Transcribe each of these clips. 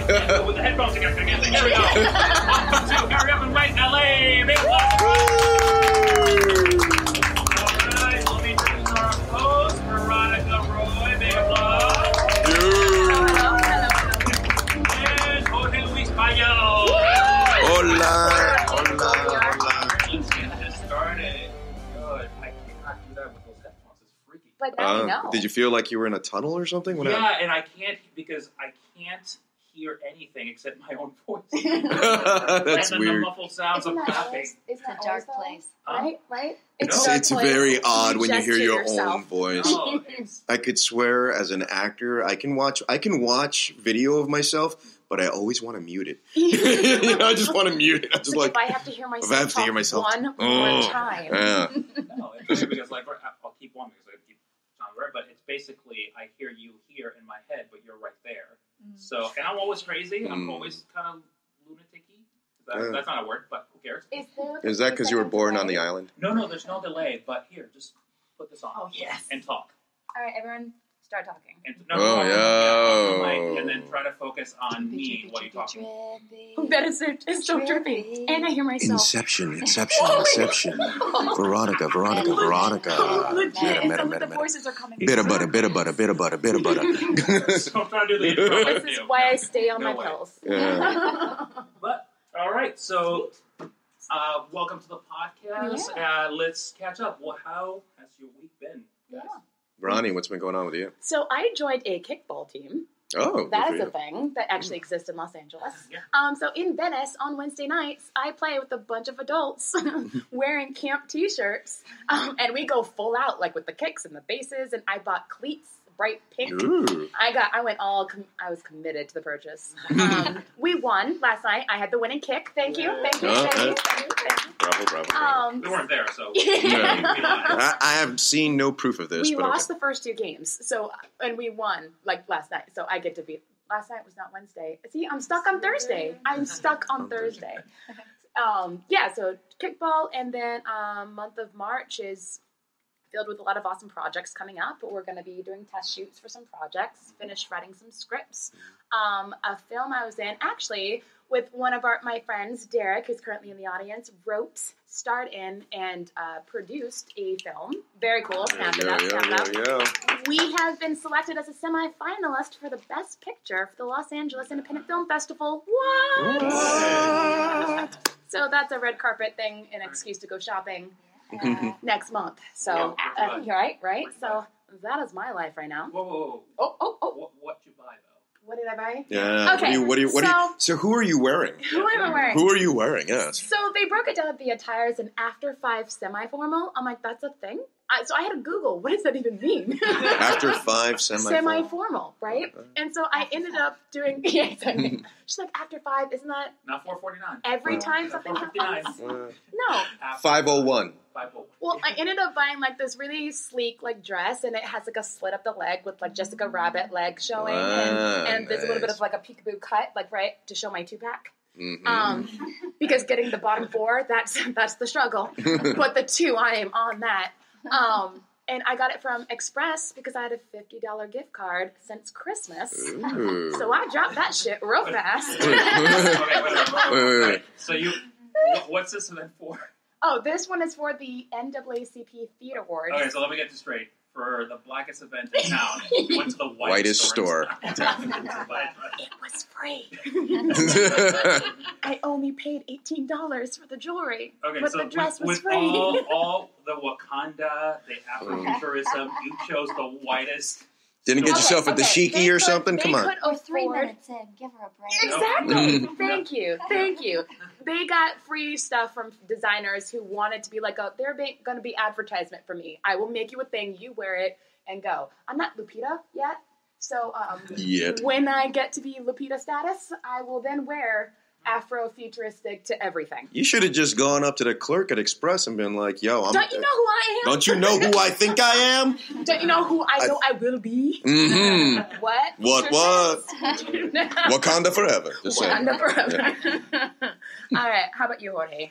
With the headphones again. Here we go. Welcome to Hurry Up and Wait LA. Big applause. Alright, let me introduce our host, Veronica Roy. Big applause. And Jorge-Luis Bayo. Hola. Let's get this started. Good. I cannot do that with those headphones. It's freaky. But now you know. Did you feel like you were in a tunnel or something? What happened? And I can't because I can't hear anything except my own voice. That's and then weird. the muffled sounds of clapping. It's a dark place. Right? It's very odd when you hear your own voice. No, I could swear as an actor, I can watch video of myself, but I always want to mute it. I just want to mute it. I just if I have to hear myself, one more time. Yeah. No, it's because I'll keep one because I keep sound right, but it's basically I hear you here in my head, but you're right there. So, and I'm always crazy. I'm always kind of lunatic-y. That's not a word, but who cares? Is that because you were born on the island? No, there's no delay. But here, just put this on. Oh, yes. And talk. All right, everyone, start talking. And, and then try to focus on me while you talk. That is it. It's so trippy. And I hear myself. Inception. Veronica. Legit, Meta. the voices are coming. Bit of butter. So I'm trying to do the intro. This is why I stay on my pills. Yeah. But, all right, so welcome to the podcast. Yeah. Let's catch up. Well, how has your week been, guys? Ronnie, what's been going on with you? So I joined a kickball team. Oh, that is a thing that actually exists in Los Angeles. Yeah. So in Venice on Wednesday nights, I play with a bunch of adults wearing camp T-shirts, and we go full out, like with the kicks and the bases. And I bought cleats, bright pink. Ooh. I was committed to the purchase. We won last night. I had the winning kick. Thank you. Bravo. We weren't there, so. I have seen no proof of this. We but lost the first two games, and we won last night. So I get to be. Last night was not Wednesday. See, I'm stuck on Thursday. So kickball, and then month of March is filled with a lot of awesome projects coming up. We're going to be doing test shoots for some projects, finished writing some scripts. A film I was in, actually, with one of my friends, Derek, who's currently in the audience, starred in, and produced a film. Very cool. Snap it up. We have been selected as a semi-finalist for the Best Picture for the Los Angeles Independent Film Festival. What? So that's a red carpet thing, an excuse to go shopping next month. So, right? So that is my life right now. Whoa. Oh. What'd you buy, though? What did I buy? Yeah. Okay. So who are you wearing? Who am I wearing? Who are you wearing? Yes. So they broke it down via attire as an after 5 semi-formal. I'm like, that's a thing? So I had to Google, what does that even mean? After 5 semi-formal, right? Okay. And so I ended up doing, she's like, after 5, isn't that? Not 449. Every time something happens? No. 501. Well, I ended up buying this really sleek dress, and it has a slit up the leg with Jessica Rabbit leg showing, and there's a little bit of a peekaboo cut, right, to show my 2-pack. Mm-hmm. Because getting the bottom 4, that's the struggle. But the 2, I am on that. And I got it from Express because I had a $50 gift card since Christmas. Ooh. So I dropped that shit real fast. Wait. So what's this event for? Oh, this one is for the NAACP Theater Awards. Okay, so let me get this straight. For the blackest event in town, you went to the whitest store. It was free. I only paid $18 for the jewelry, but the dress was free. all the Wakanda, the Afrofuturism, you chose the whitest. Didn't get yourself a dashiki or something? Come on. We're 3 minutes in. Give her a break. Exactly. Thank you. They got free stuff from designers who wanted to be they're going to be advertisement for me. I will make you a thing. You wear it and go. I'm not Lupita yet. So when I get to be Lupita status, I will then wear Afro-futuristic to everything. You should have just gone up to the clerk at Express and been like, yo, don't you know who I am? Don't you know who I think I am? Don't you know who I know I will be? Mm-hmm. What? Wakanda forever. Wakanda forever. All right. How about you, Jorge?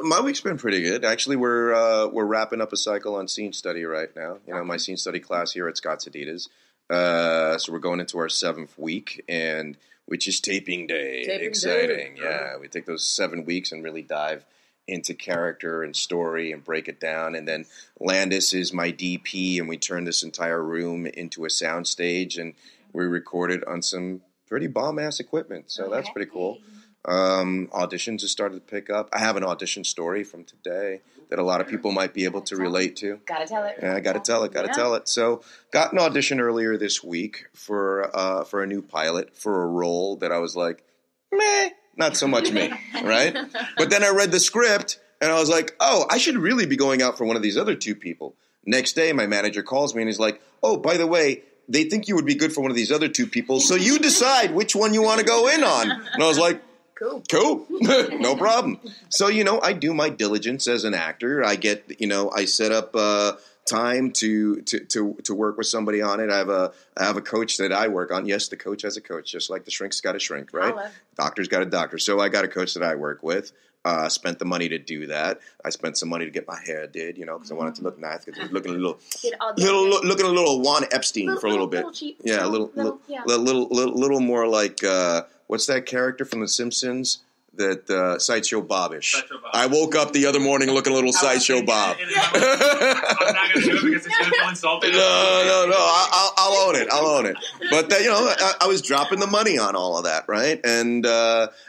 My week's been pretty good. Actually, we're wrapping up a cycle on scene study right now. My scene study class here at Scott Sedita's. So we're going into our 7th week, and which is taping day. Taping Exciting. day. Yeah, we take those 7 weeks and really dive into character and story and break it down. And then Landis is my DP, and we turn this entire room into a sound stage, and we record it on some pretty bomb-ass equipment. So that's pretty cool. Auditions have started to pick up. I have an audition story from today that a lot of people might be able to relate to. Gotta tell it. Yeah, I gotta tell it. So, got an audition earlier this week for a new pilot for a role that I was like, meh, not so much me, right? But then I read the script and I was like, oh, I should really be going out for one of these other two people. Next day, my manager calls me and he's like, oh, by the way, they think you would be good for one of these other two people, so you decide which one you want to go in on. And I was like, Cool. No problem. So, I do my diligence as an actor. I get, I set up time to work with somebody on it. I have a coach that I work on. Yes, the coach has a coach, just like the shrink's got a shrink, right? Doctor's got a doctor. So I got a coach that I work with. Spent the money to do that. I spent some money to get my hair did, because I wanted to look nice. Because it was looking a little Juan Epstein for a little bit. Cheap. Yeah, a little more like what's that character from The Simpsons? That Sideshow Bob-ish. I woke up the other morning looking a little Sideshow Bob. I'm not going to do it because it's going to feel insulting. No. I'll own it. But I was dropping the money on all of that, right? And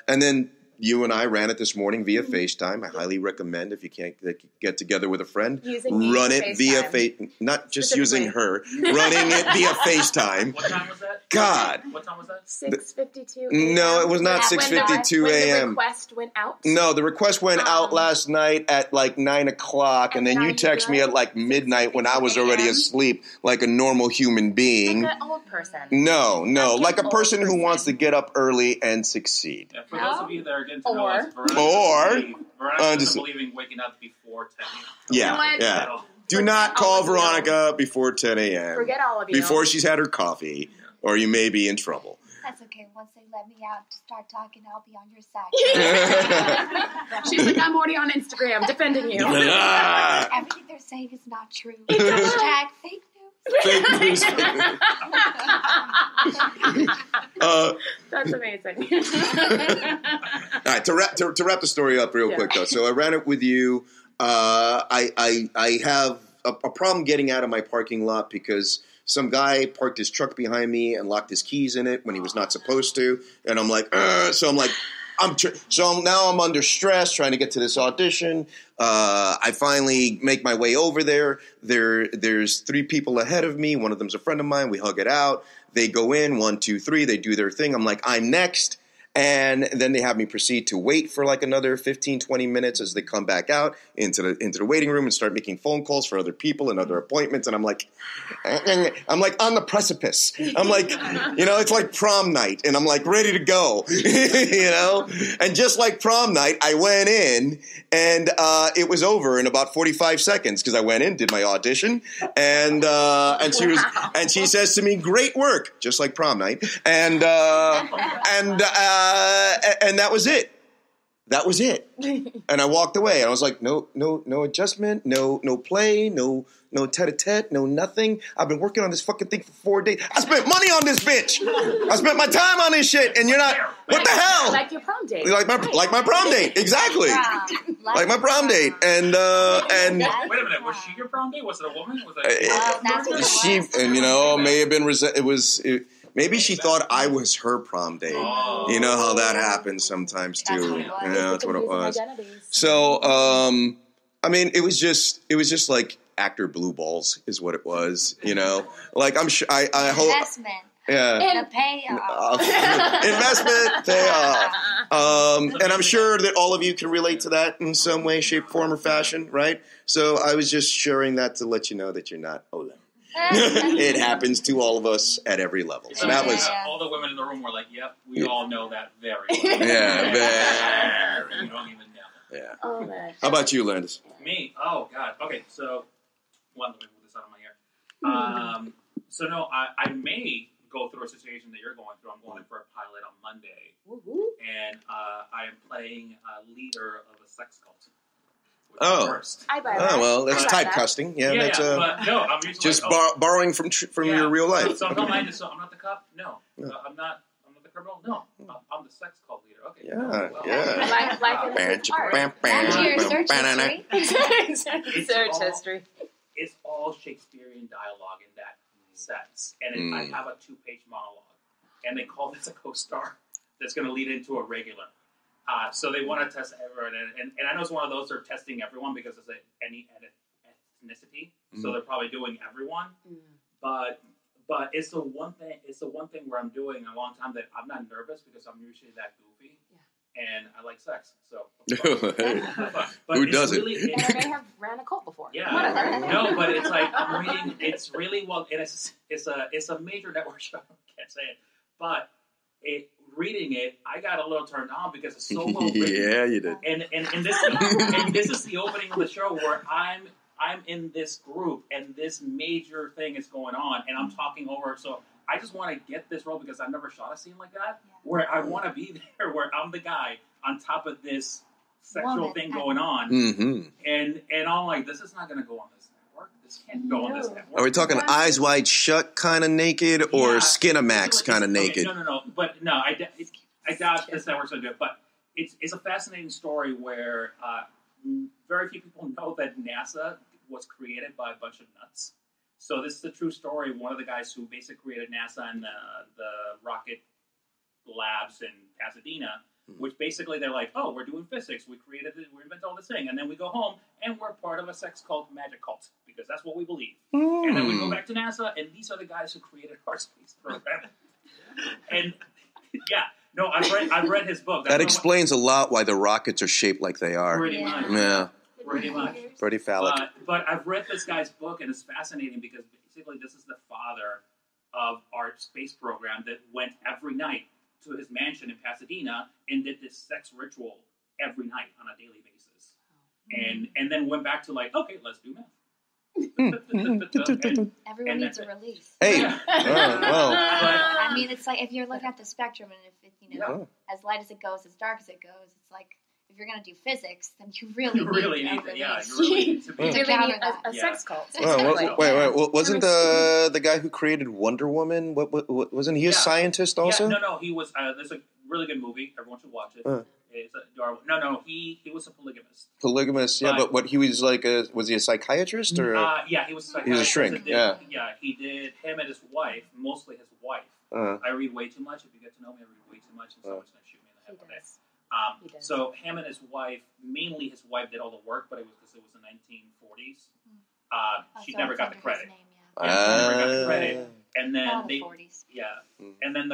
then you and I ran it this morning via FaceTime. I highly recommend, if you can't get together with a friend, run it via FaceTime. Not just using her, running it via FaceTime. What time was that? God. What time was that? 6:52 a.m. No, it was not 6:52 a.m. The request went out? No, the request went out last night at like 9 o'clock, and then you text me at like midnight when I was already asleep, like a normal human being. Like an old person. No, like a person who wants to get up early and succeed. Yeah, for those of you that are getting to know us, Veronica's believing waking up before 10 a.m. Yeah. Do not call Veronica before 10 a.m. Forget all of you. Before she's had her coffee, or you may be in trouble. That's okay. Once they let me out to start talking, I'll be on your side. She's like, I'm already on Instagram defending you. Everything they're saying is not true. Hashtag fake news. That's amazing. All right, to wrap the story up real quick, though. So I ran it with you. I have a problem getting out of my parking lot because some guy parked his truck behind me and locked his keys in it when he was not supposed to. And I'm like, so now I'm under stress trying to get to this audition. I finally make my way over there. There's 3 people ahead of me. One of them's a friend of mine. We hug it out. They go in, 1, 2, 3. They do their thing. I'm like, I'm next. And then they have me proceed to wait for like another 15, 20 minutes as they come back out into the waiting room and start making phone calls for other people and other appointments. And I'm like on the precipice. I'm like, it's like prom night and I'm like ready to go, and just like prom night, I went in and it was over in about 45 seconds because I went in, did my audition and she says to me, great work, just like prom night. And that was it. And I walked away. And I was like, no adjustment, no play, no tete-a-tete, no nothing. I've been working on this fucking thing for 4 days. I spent money on this bitch. I spent my time on this shit, and you're not. What the hell? Like your prom date. Like my prom date. Exactly. Like my prom date. And wait a minute. Was she your prom date? Was it a woman? Was it she? And may have been. Maybe she thought I was her prom date. Oh. You know how that happens sometimes too. That's what it was. Identities. So, it was just like actor blue balls is what it was. Like I'm sure I hope. Investment. Yeah. The payoff. Investment payoff. And I'm sure that all of you can relate to that in some way, shape, form, or fashion, right? So I was just sharing that to let you know that you're not alone. It happens to all of us at every level. So that was all the women in the room were like, "Yep, we all know that very well." Yeah, very. You don't even know. Yeah. Oh man. How about you, Landis? Me? Oh God. Okay, so let me move this out of my ear. So no, I may go through a situation that you're going through. I'm going in for a pilot on Monday, and I am playing a leader of a sex cult. I buy that. Oh, well, that's typecasting. Yeah, that's but no, I'm just borrowing from your real life. So I'm not the cop. No, I'm not the criminal? No, I'm the sex cult leader. Okay. Yeah, well, yeah. Search history. It's all Shakespearean dialogue in that sense. And I have a 2-page monologue. And they call this a co-star that's going to lead into a regular. So they want to test everyone. And I know it's one of those they're testing everyone because it's any ethnicity. So they're probably doing everyone. But it's the one thing where I'm doing in a long time that I'm not nervous because I'm usually that goofy. And I like sex, so. But who doesn't? And I may have ran a cult before. Yeah, no, but it's like I'm reading. It's really well, and it's a major network show. I can't say it, but reading it, I got a little turned on because it's so well written. Yeah, you did. And this is the opening of the show where I'm in this group and this major thing is going on, and I'm talking over it. So I just want to get this role because I've never shot a scene like that where I want to be there, where I'm the guy on top of this sexual thing going on. And I'm like, this is not going to go on this network. This can't go on this network. Are we talking Eyes Wide Shut kind of naked or Skinamax kind of naked? No. But no, I doubt this network's going to do it. But it's a fascinating story where very few people know that NASA was created by a bunch of nuts. So this is a true story. One of the guys who basically created NASA and the rocket labs in Pasadena, which basically they're like, oh, we're doing physics. We invented all this thing. And then we go home and we're part of a sex cult, magic cult, because that's what we believe. And then we go back to NASA and these are the guys who created our space program. And I've read his book. That explains a lot why the rockets are shaped like they are. Pretty much. Yeah. Pretty much. Pretty phallic. But I've read this guy's book, and it's fascinating because basically this is the father of our space program that went every night to his mansion in Pasadena and did this sex ritual every night on a daily basis. And then went back to like, okay, let's do math. Everyone needs a release. Hey. Well, I mean, it's like if you're looking at the spectrum and if it, as light as it goes, as dark as it goes, it's like, if you're going to do physics, then you really need to be a sex cult. Wait. Wasn't the guy who created Wonder Woman? Wasn't he a scientist also? Yeah, no. He was. There's a really good movie. Everyone should watch it. He was a polygamist. Polygamist, yeah. But what he was like? Was he a psychiatrist or? He was a psychiatrist. He was a shrink. He did him and his wife, mostly his wife. I read way too much. If you get to know me, I read way too much, and someone's going to shoot me in the head one day. So him and his wife, mainly his wife did all the work, but it was because it was the 1940s. She never got the credit. Never got the credit. And then and then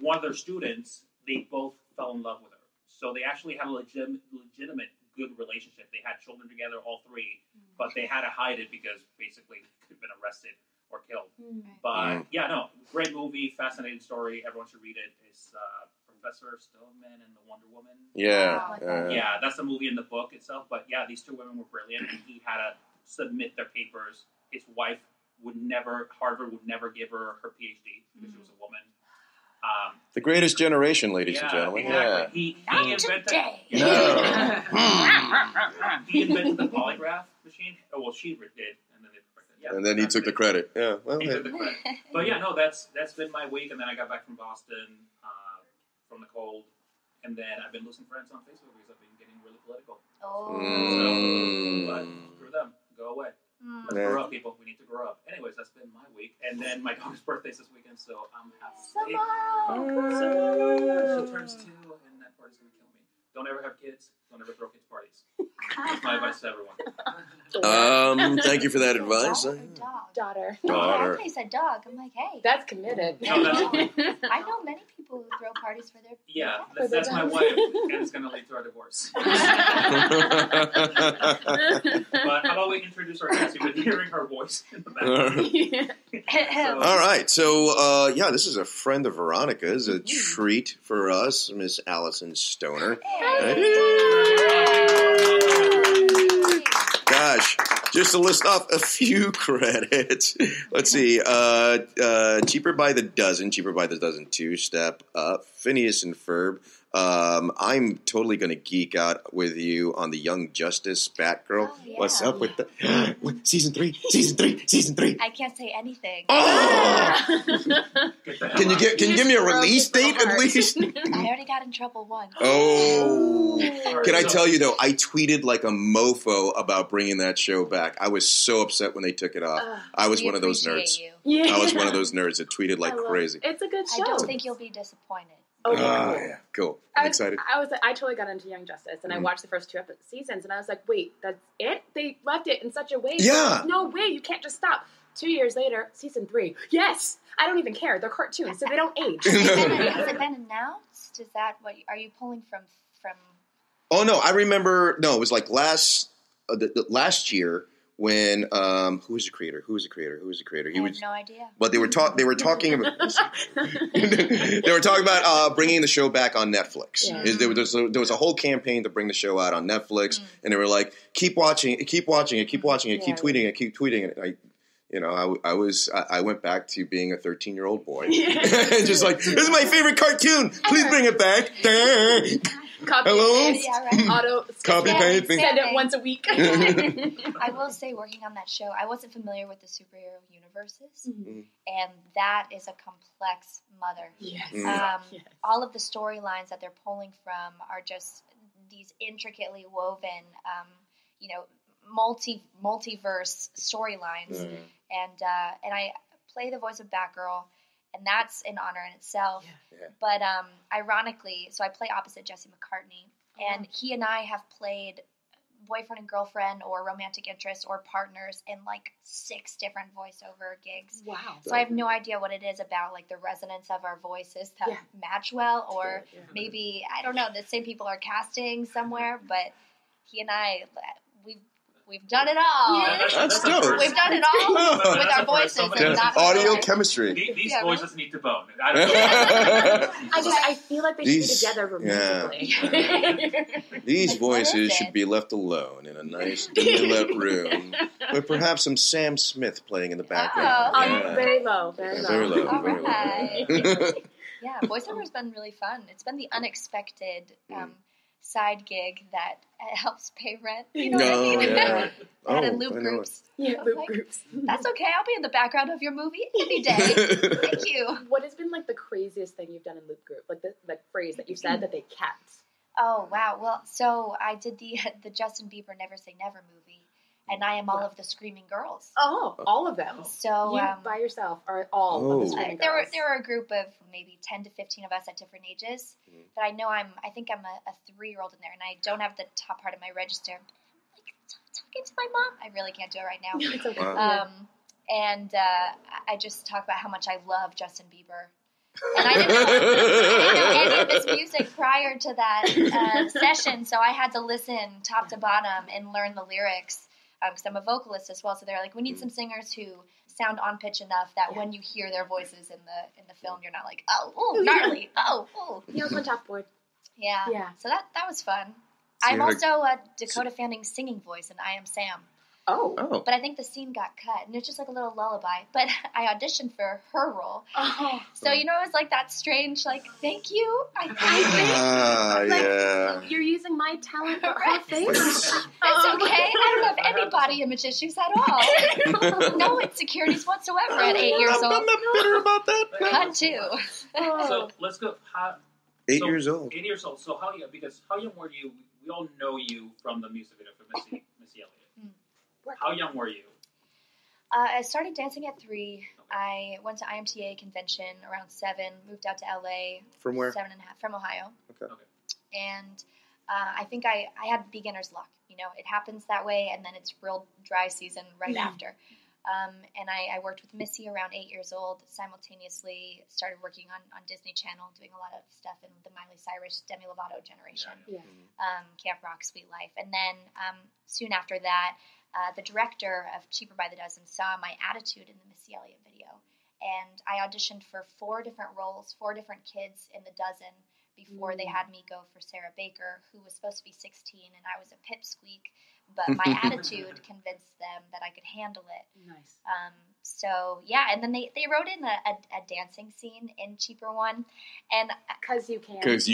one of their students, they both fell in love with her. So they actually had a legitimate good relationship. They had children together, all three, but they had to hide it because basically they could have been arrested or killed. But great movie, fascinating story. Everyone should read it. It's Professor Stillman and the Wonder Woman. Yeah, that's the movie in the book itself. But yeah, these two women were brilliant, and he had to submit their papers. His wife Harvard would never give her PhD because she was a woman. The greatest generation, ladies and gentlemen. Exactly. He invented the polygraph machine. Oh, well, she did, and then and then he took the credit. Yeah, well, he took the credit. But that's been my week, and then I got back from Boston from the cold, and then I've been losing friends on Facebook because I've been getting really political. But screw them, go away. Let's grow up, people. We need to grow up. Anyways, that's been my week. And then my daughter's birthday's this weekend, so I'm happy. She turns 2, and that party's going to kill me. Don't ever have kids. Don't ever throw kids' parties. That's my advice to everyone. Thank you for that advice. Daughter. I thought you said dog. I'm like, hey. That's committed. No, that's I know many people who throw parties for their that's my wife, and it's going to lead to our divorce. But how about we introduce our guest? You've been hearing her voice in the background. All right, so this is a friend of Veronica's, a treat for us, Miss Alyson Stoner. Gosh, just to list off a few credits. Let's see. Cheaper by the Dozen 2, Step Up, Phineas and Ferb, I'm totally going to geek out with you on the Young Justice Batgirl. Oh, yeah. What's up with the season 3? Season 3. I can't say anything. Oh! Can you give me a release date at least? I already got in trouble once. Oh. Can I tell you though, I tweeted like a mofo about bringing that show back. I was so upset when they took it off. I was one of those nerds. Yeah. I was one of those nerds that tweeted like crazy. It's a good show. I don't think you'll be disappointed. Oh, yeah, cool. I'm excited. I totally got into Young Justice, and I watched the first 2 seasons, and I was like, wait, that's it? They left it in such a way. Yeah. No way, you can't just stop. 2 years later, season 3. Yes! I don't even care. They're cartoons, so they don't age. Has it been announced? Is that what are you pulling from? Oh no, I remember. No, it was like last year when who was the creator? He I have no idea. But they were talking about bringing the show back on Netflix. Yeah. There was a whole campaign to bring the show out on Netflix, and they were like, keep watching it, keep tweeting it. I went back to being a 13-year-old boy, just like, this is my favorite cartoon. Please bring it back. Copy Hello? and paste. Yeah, right. Auto Copy paste. Send it once a week. I will say, working on that show, I wasn't familiar with the superhero universes, and that is a complex mother. Yes. Yes. All of the storylines that they're pulling from are just these intricately woven, multiverse storylines, and I play the voice of Batgirl. And that's an honor in itself. Yeah. But ironically, so I play opposite Jesse McCartney, and he and I have played boyfriend and girlfriend or romantic interest or partners in like 6 different voiceover gigs. Wow. So I have no idea what it is about like the resonance of our voices that match well, or maybe, I don't know, the same people are casting somewhere, but he and I, we've done it all. Yeah. That's dope. We've done it all with our voices. And not Audio with chemistry. These voices need to bone. I feel like they should be together romantically. These voices should be left alone in a nice dimly lit room with perhaps some Sam Smith playing in the background. Very low. Very low. All Very right. low. Yeah, voiceover's been really fun. It's been the unexpected side gig that helps pay rent. You know what I mean? Yeah. That and loop groups. Yeah, loop groups. That's okay. I'll be in the background of your movie any day. Thank you. What has been like the craziest thing you've done in loop group? Like the phrase that you said that they kept. Oh wow. Well, so I did the Justin Bieber Never Say Never movie, and I am all of the Screaming Girls. Oh, all of them. So you by yourself are all of the Screaming Girls. There were a group of maybe 10 to 15 of us at different ages. But I know I think I'm a 3-year-old in there, and I don't have the top part of my register. I'm like talking to my mom. I really can't do it right now. It's okay. Wow. And I just talk about how much I love Justin Bieber. And I didn't know any of this music prior to that session, so I had to listen top to bottom and learn the lyrics because I'm a vocalist as well. So they're like, we need some singers who sound on pitch enough that when you hear their voices in the film, you're not like, oh, gnarly, oh. He was on top board. Yeah. So that was fun. So I'm also a Dakota Fanning's singing voice in I Am Sam. Oh. But I think the scene got cut, and it's just like a little lullaby. But I auditioned for her role. Oh. So, it was like that strange, like, thank you. I think you're using my talent for her face. It's okay. I don't have any body image issues at all. No insecurities whatsoever at 8 years old. I'm not bitter about that. Cut too. So let's go. 8 years old. 8 years old. So how young were you? We all know you from the music video for Missy Elliott. How young were you? I started dancing at 3. Okay. I went to IMTA convention around 7. Moved out to LA. From where? 7.5. From Ohio. Okay. And I think I had beginner's luck. It happens that way, and then it's real dry season right after. And I worked with Missy around 8 years old. Simultaneously started working on Disney Channel, doing a lot of stuff in the Miley Cyrus, Demi Lovato generation. Yeah. Camp Rock, Sweet Life. And then soon after that, the director of Cheaper by the Dozen saw my attitude in the Missy Elliott video. And I auditioned for 4 different roles, 4 different kids in the dozen before they had me go for Sarah Baker, who was supposed to be 16, and I was a pipsqueak but my attitude convinced them that I could handle it. Nice. So yeah, and then they wrote in a dancing scene in Cheaper One, and because you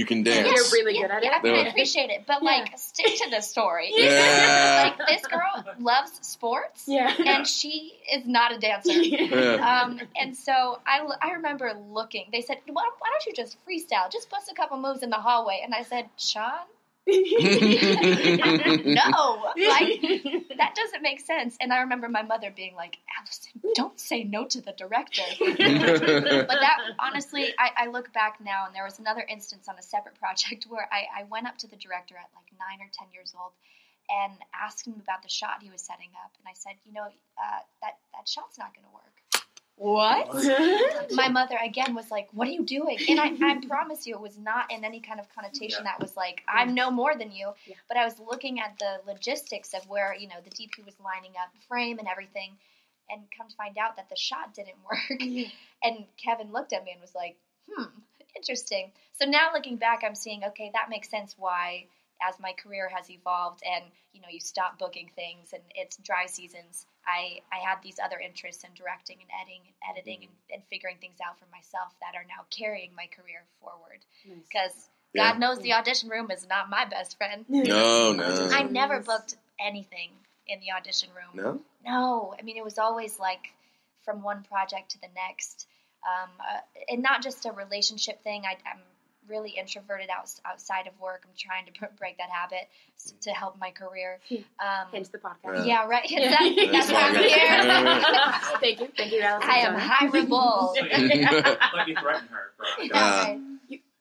can dance. You're really good at it. I mean, I appreciate it, but like, stick to the story. Like, this girl loves sports, and she is not a dancer. And so I remember looking. They said, "Why don't you just freestyle? Just bust a couple moves in the hallway." And I said, "Sean." No, like, that doesn't make sense. And I remember my mother being like, "Alyson, don't say no to the director." But that, honestly, I look back now, and there was another instance on a separate project where I went up to the director at like 9 or 10 years old and asked him about the shot he was setting up. And I said, that shot's not going to work. What? My mother, again, was like, "What are you doing?" And I promise you, it was not in any kind of connotation that was like, "I'm no more than you." But I was looking at the logistics of where, the DP was lining up the frame and everything, and come to find out that the shot didn't work. And Kevin looked at me and was like, interesting. So now looking back, I'm seeing, okay, that makes sense why, as my career has evolved and, you stop booking things and it's dry seasons, I had these other interests in directing and editing and figuring things out for myself that are now carrying my career forward. Because God knows the audition room is not my best friend. No. I never booked anything in the audition room. No. I mean, it was always like from one project to the next. And not just a relationship thing. I'm really introverted outside of work. I'm trying to break that habit to help my career. Hence the podcast. Yeah, right. That's why I'm here. Thank you, Alyson. I am hireable. Let me threaten her.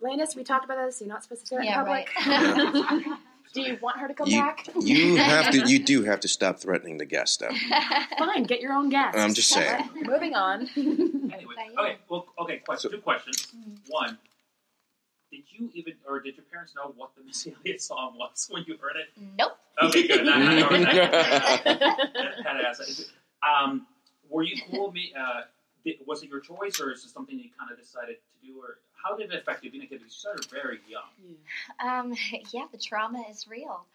Landis, we talked about this. You're not supposed to say that in public. Right. Do you want her to come back? You do have to stop threatening the guest, though. Fine, get your own guest. I'm just saying. Moving on. Anyway, two questions. One, did your parents know what the Missy Elliott song was when you heard it? Nope. Okay, good. Were you cool with me? Was it your choice, or is it something you kind of decided to do, or how did it affect you being a kid? You started very young. Yeah, the trauma is real.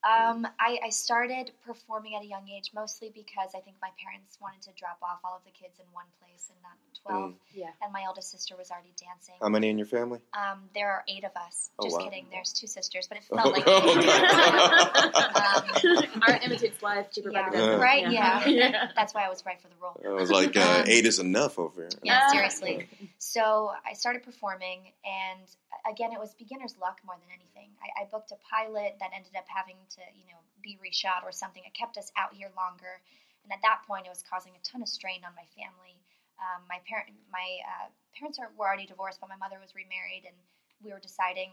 I started performing at a young age, mostly because I think my parents wanted to drop off all of the kids in one place and not 12. And my oldest sister was already dancing. How many in your family? There are 8 of us. Just kidding. There's 2 sisters, but it Oh, felt like Art imitates life. Cheaper by the dozen. Right? Yeah. That's why I was right for the role. I was like, 8 is enough over here. Yeah, seriously. So I started performing, and again, it was beginner's luck more than anything. I booked a pilot that ended up having to, be reshot or something. It kept us out here longer, and at that point, it was causing a ton of strain on my family. My parents were already divorced, but my mother was remarried, and we were deciding,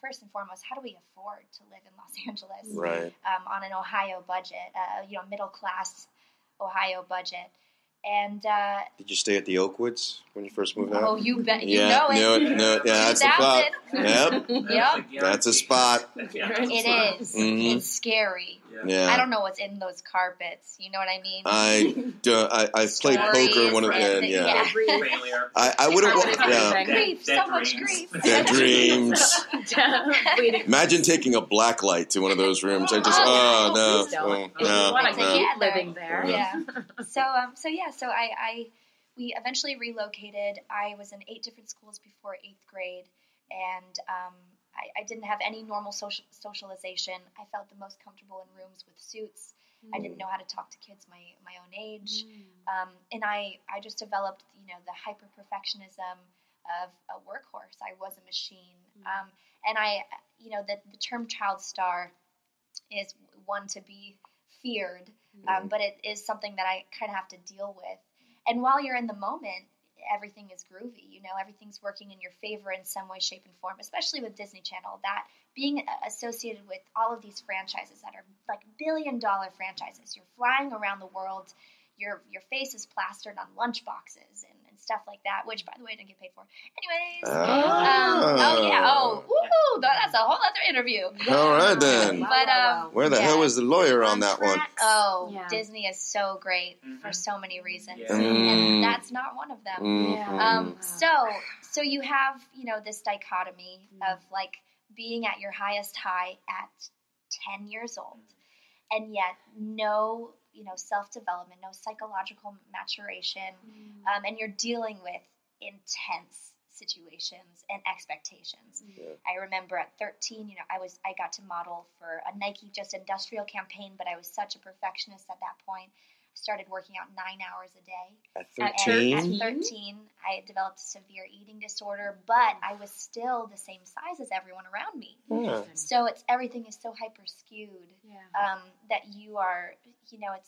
first and foremost, how do we afford to live in Los Angeles? Right. On an Ohio budget, middle class Ohio budget. And did you stay at the Oakwoods when you first moved out? Oh, you bet. You know it. No, that's a spot. Yep. That's a spot. It is. Mm-hmm. It's scary. Yeah. I don't know what's in those carpets. You know what I mean? I played poker one of them. Yeah. Failure. I wouldn't want. Yeah. Grief. So much grief. Dead dreams. Imagine taking a black light to one of those rooms. I just no. Living there. Yeah. So we eventually relocated. I was in 8 different schools before 8th grade, and I didn't have any normal socialization. I felt the most comfortable in rooms with suits. I didn't know how to talk to kids my own age, and I just developed the hyper perfectionism of a workhorse. I was a machine, and the term child star is one to be feared, but it is something that I kind of have to deal with. And while you're in the moment, everything is groovy. Everything's working in your favor in some way, shape, and form, especially with Disney Channel. That being associated with all of these franchises that are like billion-dollar franchises. You're flying around the world. Your face is plastered on lunch boxes and stuff like that, which, by the way, I didn't get paid for. Anyways. Woohoo! That's a whole other interview. All right, then. But where the hell was the lawyer on that one? Disney is so great for so many reasons, Yeah. and that's not one of them. So you have, this dichotomy of, like, being at your highest high at 10 years old, and yet no, self-development, no psychological maturation, and you're dealing with intense situations and expectations. I remember at 13, I got to model for a Nike Just Industrial campaign, but I was such a perfectionist at that point. I started working out 9 hours a day. At 13? At 13, I developed a severe eating disorder, but I was still the same size as everyone around me. So everything is so hyper skewed that you are,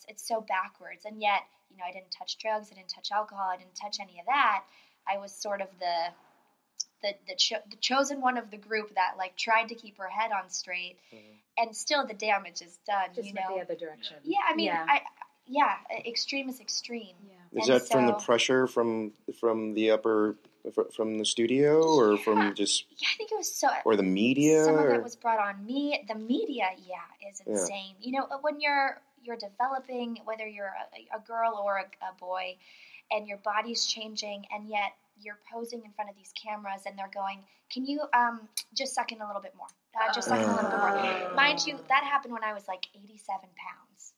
it's so backwards. And yet, I didn't touch drugs, I didn't touch alcohol, I didn't touch any of that. I was sort of the chosen one of the group that tried to keep her head on straight, and still the damage is done. Just went the other direction. Yeah, I mean, extreme is extreme. Yeah. Is that from the pressure from the studio, or from just? Yeah, I think it was so. Or the media. Some of it was brought on me. The media, is insane. When you're developing, whether you're a girl or a boy, and your body's changing, and yet you're posing in front of these cameras, and they're going, "Can you just suck in a little bit more? Just suck in a little bit more." Mind you, that happened when I was 87 pounds.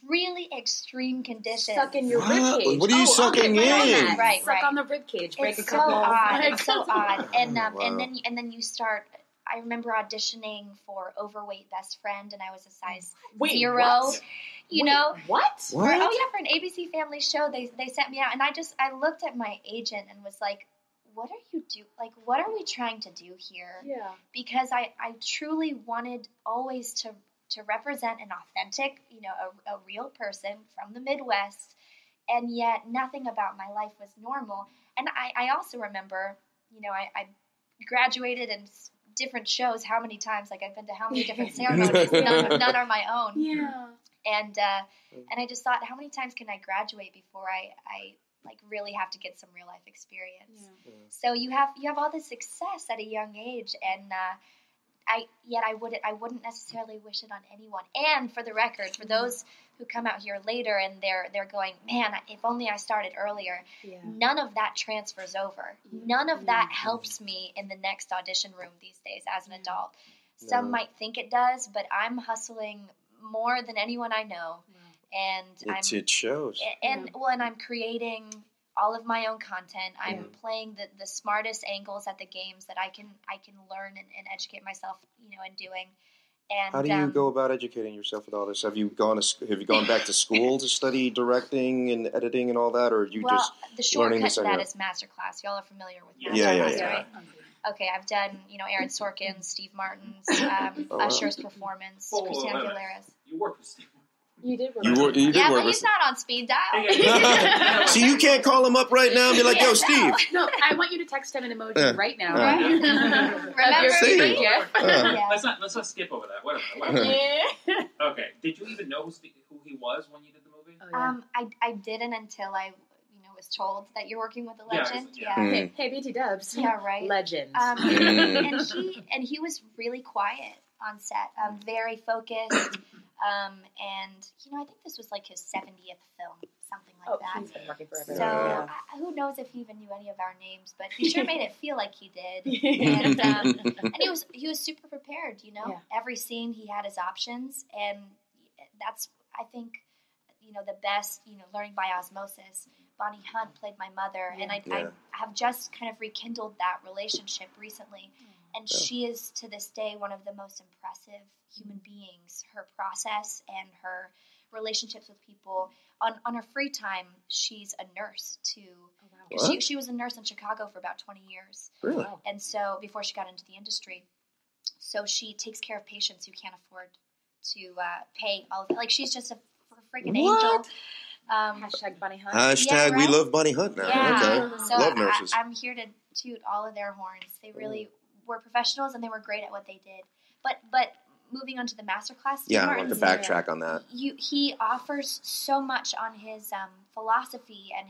Really extreme conditions. Suck in your rib cage. What are you sucking in? Right. Suck on the rib cage. Break It's a couple. It's so odd. And and then you start. I remember auditioning for Overweight Best Friend, and I was a size 0. What? What? Oh yeah, for an ABC Family show, they sent me out, and I looked at my agent and was like, "What are you do? What are we trying to do here?" Yeah. Because I truly wanted always to represent an authentic, a real person from the Midwest, and yet nothing about my life was normal. And I also remember, I graduated in different shows how many times, I've been to how many different ceremonies, none are my own. Yeah. And I just thought, how many times can I graduate before I really have to get some real life experience? Yeah. So you have all this success at a young age, and I wouldn't necessarily wish it on anyone. And for the record, for those who come out here later and they're going, "Man, if only I started earlier," none of that transfers over. None of that helps me in the next audition room these days as an adult. Some might think it does, but I'm hustling more than anyone I know, and it shows. And I'm creating all of my own content. I'm playing the smartest angles at the games that I can learn and educate myself, in doing. And how do you go about educating yourself with all this? Have you gone back to school to study directing and editing and all that, or are you just the shortcut learning this to on your that is masterclass. Y'all are familiar with masterclass, Yeah. right? Okay, I've done Aaron Sorkin, Steve Martin's, Usher's performance, Christina Aguilera's. You work with Steve. You did work. You did but work he's not on speed dial. So you can't call him up right now and be like, "Yo, Steve." No, I want you to text him an emoji right now. Remember me? Let's not skip over that. Whatever. Okay. Did you even know who he was when you did the movie? Oh, yeah. I didn't until I was told that you're working with a legend. Hey, BT Dubs. Yeah, right. Legend. And he was really quiet on set. Very focused. And I think this was his 70th film, something like that. He's been working forever. So who knows if he even knew any of our names, but he sure made it feel like he did. And he was super prepared. Every scene he had his options, and that's I think the best. Learning by osmosis. Bonnie Hunt played my mother, and I have just kind of rekindled that relationship recently. And she is, to this day, one of the most impressive human beings. Her process and her relationships with people. On her free time, she's a nurse, too. She was a nurse in Chicago for about 20 years. Really? And so, before she got into the industry. So she takes care of patients who can't afford to pay all of it. She's just a freaking angel. Hashtag Bonnie Hunt. Hashtag we love Bonnie Hunt now. Yeah. Okay. So love nurses. I'm here to toot all of their horns. They really were professionals, and they were great at what they did. But moving on to the masterclass, I want to backtrack on that. He offers so much on his philosophy and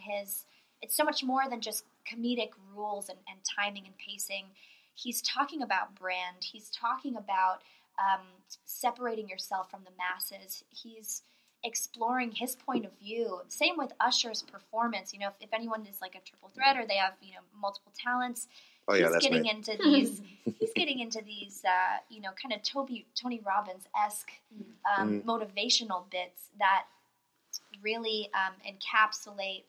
it's so much more than just comedic rules and timing and pacing. He's talking about brand. He's talking about separating yourself from the masses. He's exploring his point of view. Same with Usher's performance. If anyone is a triple threat or they have multiple talents, Oh yeah, he's that's getting me. into these. He's getting into these, kind of Tony Robbins-esque motivational bits that really encapsulate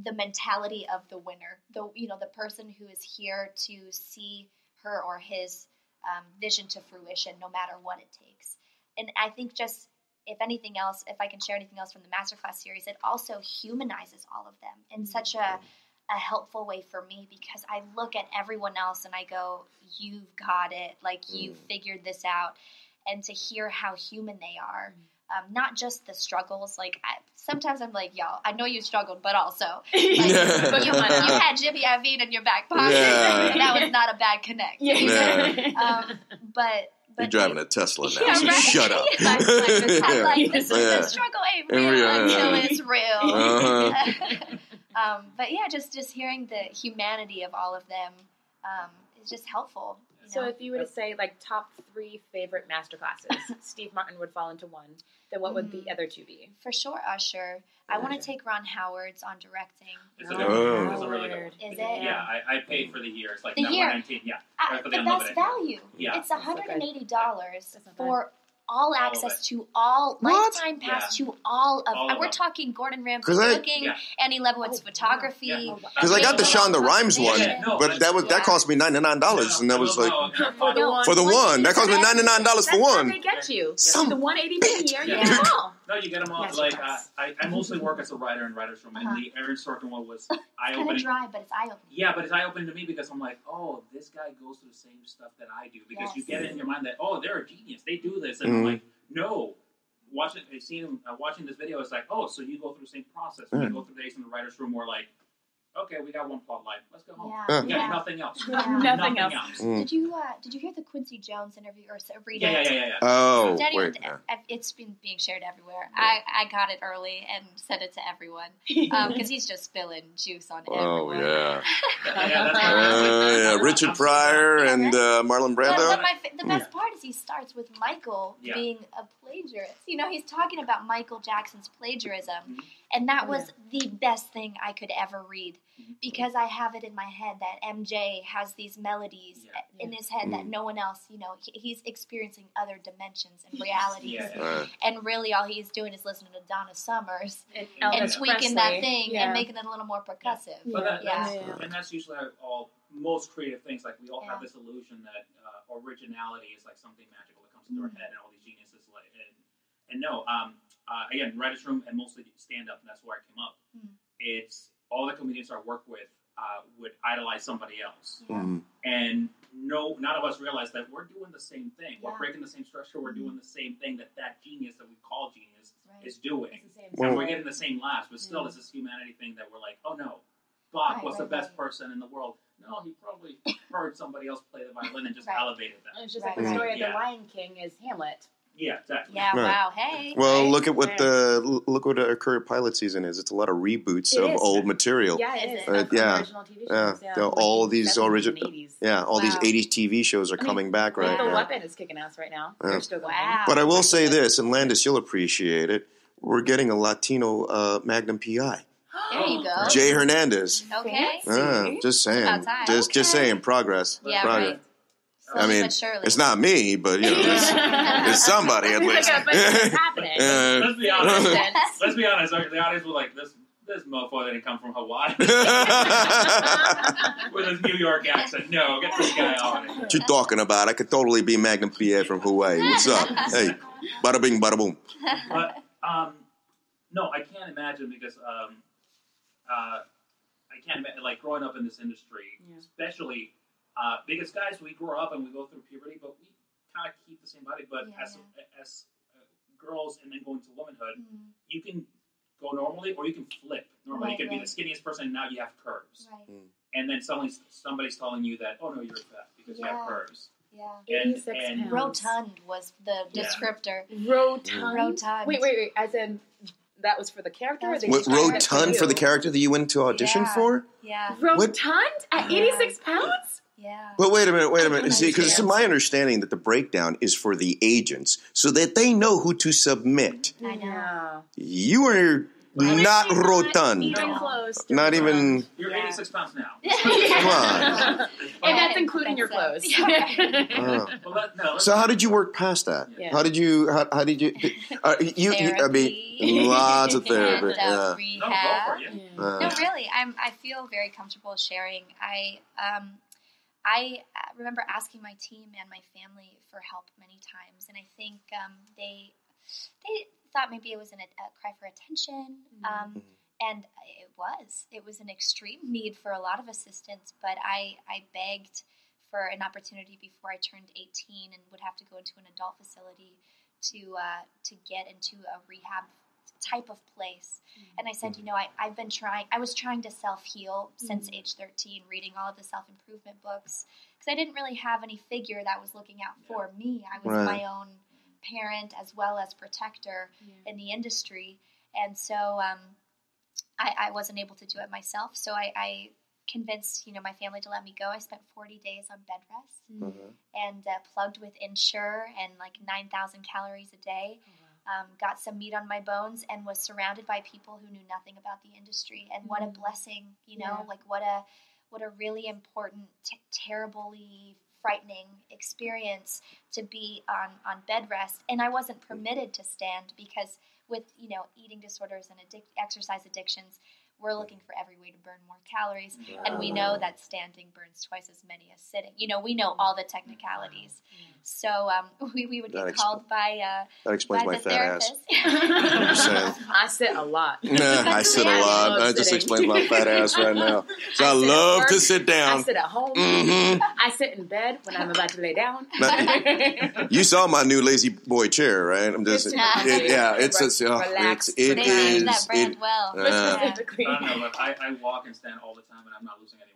the mentality of the winner. The person who is here to see her or his vision to fruition, no matter what it takes. And I think just, if anything else, if I can share anything else from the Masterclass series, it also humanizes all of them in such a helpful way for me, because I look at everyone else and I go, you've got it, like you figured this out. And to hear how human they are, not just the struggles. Like sometimes I'm like, y'all, I know you struggled, but also like, you had Jimmy Iovine in your back pocket. And that was not a bad connect. But you're driving a Tesla now, yeah, so right. shut up. I'm like, the struggle ain't real until it's real. But yeah, just hearing the humanity of all of them is just helpful. So if you were to say like top 3 favorite masterclasses, Steve Martin would fall into one. Then what would the other 2 be? For sure, Usher. I want to take Ron Howard's on directing. It's a really good one. Is it? Yeah, I paid for the year. It's like the year. 19. Yeah, The best value. Yeah. It's $180 for all access to all lifetime pass to all of. We're talking Gordon Ramsay cooking, Annie Leibovitz photography. Because I got the Shonda Rhimes one, but that cost me $99, and that was like for the one. That cost me $99 for one. They get you the 180 for the year. You get them all. No, you get them all. Like I mostly work as a writer in writers' room, and the Aaron Sorkin one was eye-opening. Kind of dry, but it's eye-opening. Yeah, but it's eye-opening to me because I'm like, oh, this guy goes through the same stuff that I do. Because you get it in your mind that, oh, they're a genius. They do this. And I'm like, no. Watching this video, it's like, oh, so you go through the same process. When you go through days in the writer's room, we're like, okay, we got one plot line. Let's go home. We got nothing else. Nothing else. Did you hear the Quincy Jones interview or read it? Yeah. Oh, wait. It's been being shared everywhere. I got it early and sent it to everyone because he's just spilling juice on everyone. Oh yeah. Richard Pryor and Marlon Brando. But the best part is he starts with Michael being a plagiarist. He's talking about Michael Jackson's plagiarism, and that was the best thing I could ever read. Because I have it in my head that MJ has these melodies in his head that no one else, he's experiencing other dimensions and realities. And really all he's doing is listening to Donna Summers and tweaking that thing and making it a little more percussive. But and that's usually how most creative things, like we all have this illusion that originality is like something magical that comes into our head and all these geniuses. Again, writer's room and mostly stand-up, and that's where I came up. It's all the comedians I work with would idolize somebody else. And none of us realize that we're doing the same thing. We're breaking the same structure. We're doing the same thing that genius that we call genius is doing. And we're getting the same laughs, but still it's this humanity thing that we're like, oh no, Bach was the best person in the world. No, he probably heard somebody else play the violin and just elevated that. It's just like the story of the Lion King is Hamlet. Yeah, exactly. Yeah, wow, hey. Well, look at what our current pilot season is. It's a lot of reboots of old material. Yeah, it is. Original TV shows. All these original, all these 80s TV shows are coming back right now. The Weapon is kicking ass right now. They're still going. But I will say this, and Landis, you'll appreciate it. We're getting a Latino Magnum PI. There you go. Jay Hernandez. Okay. Just saying. Just saying. Progress. Yeah, progress. Right. I mean, it's not me, but it's somebody at least. But it's happening. Let's be honest. Let's be honest. The audience was like, this mofo didn't come from Hawaii with his New York accent. No, get this guy on it. What you talking about? I could totally be Magnum PI from Hawaii. What's up? Hey, bada bing, bada boom. But no, I can't imagine because I can't imagine like growing up in this industry, especially. Because guys, we grow up and we go through puberty, but we kind of keep the same body. But as girls and then go into womanhood, you can go normally or you can flip normally. You can be the skinniest person and now you have curves. And then suddenly somebody's telling you that, oh no, you're fat because you have curves. And rotund was the descriptor. Rotund? Wait. As in, that was for the character? Or rotund for the character that you went to audition for? Yeah. Rotund? At 86 pounds? Yeah. But wait a minute. See, because it's my understanding that the breakdown is for the agents so that they know who to submit. I know. You were Not rotund. Even close. Not even. You're 86 pounds now. Come on. And that's including your clothes. So how did you work past that? Yeah. How did you? I mean, lots of therapy. Rehab. No, No, really, I feel very comfortable sharing. I remember asking my team and my family for help many times, and I think they thought maybe it was a cry for attention, and it was an extreme need for a lot of assistance. But I begged for an opportunity before I turned 18 and would have to go into an adult facility to get into a rehab type of place. And I said, I was trying to self-heal since age 13, reading all of the self-improvement books, because I didn't really have any figure that was looking out for me. I was my own parent as well as protector in the industry. And so I wasn't able to do it myself. So I convinced, my family to let me go. I spent 40 days on bed rest and plugged with Ensure and like 9,000 calories a day. Got some meat on my bones and was surrounded by people who knew nothing about the industry. And what a blessing, like what a really important, terribly frightening experience to be on bed rest. And I wasn't permitted to stand because with, eating disorders and exercise addictions, we're looking for every way to burn more calories. And we know that standing burns twice as many as sitting. We know all the technicalities. So we would get called by that explains by my the fat therapist. ass. I sit a lot. I sit a lot. That just explains my fat ass right now. So I love to sit down. I sit at home. I sit in bed when I'm about to lay down. You saw my new lazy boy chair, right? I'm just, Relax. it They is. use that brand well. Specifically. I don't know, but I walk and stand all the time, and I'm not losing anyway.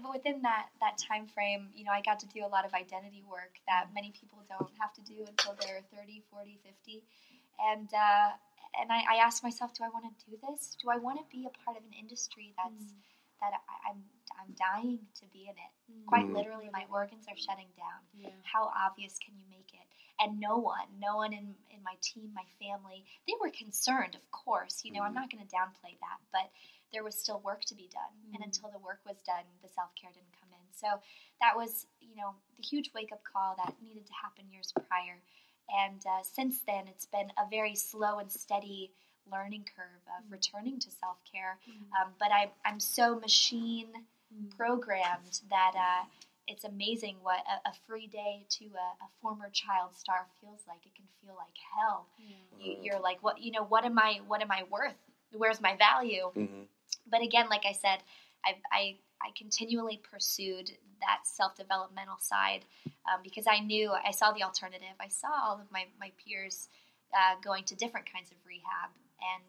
But within that time frame, I got to do a lot of identity work that many people don't have to do until they're 30, 40, 50. And I asked myself, do I want to do this? Do I want to be a part of an industry that I'm dying to be in it? Quite literally, my organs are shutting down. How obvious can you make it? And no one in my team, my family, they were concerned, of course. I'm not going to downplay that, but there was still work to be done. And until the work was done, the self-care didn't come in. So that was, the huge wake-up call that needed to happen years prior. And since then, it's been a very slow and steady learning curve of returning to self-care. But I'm so machine programmed that it's amazing what a free day to a former child star feels like. It can feel like hell. You're like, what am I worth? Where's my value? But again, like I said, I continually pursued that self-developmental side because I saw the alternative. I saw all of my peers going to different kinds of rehab and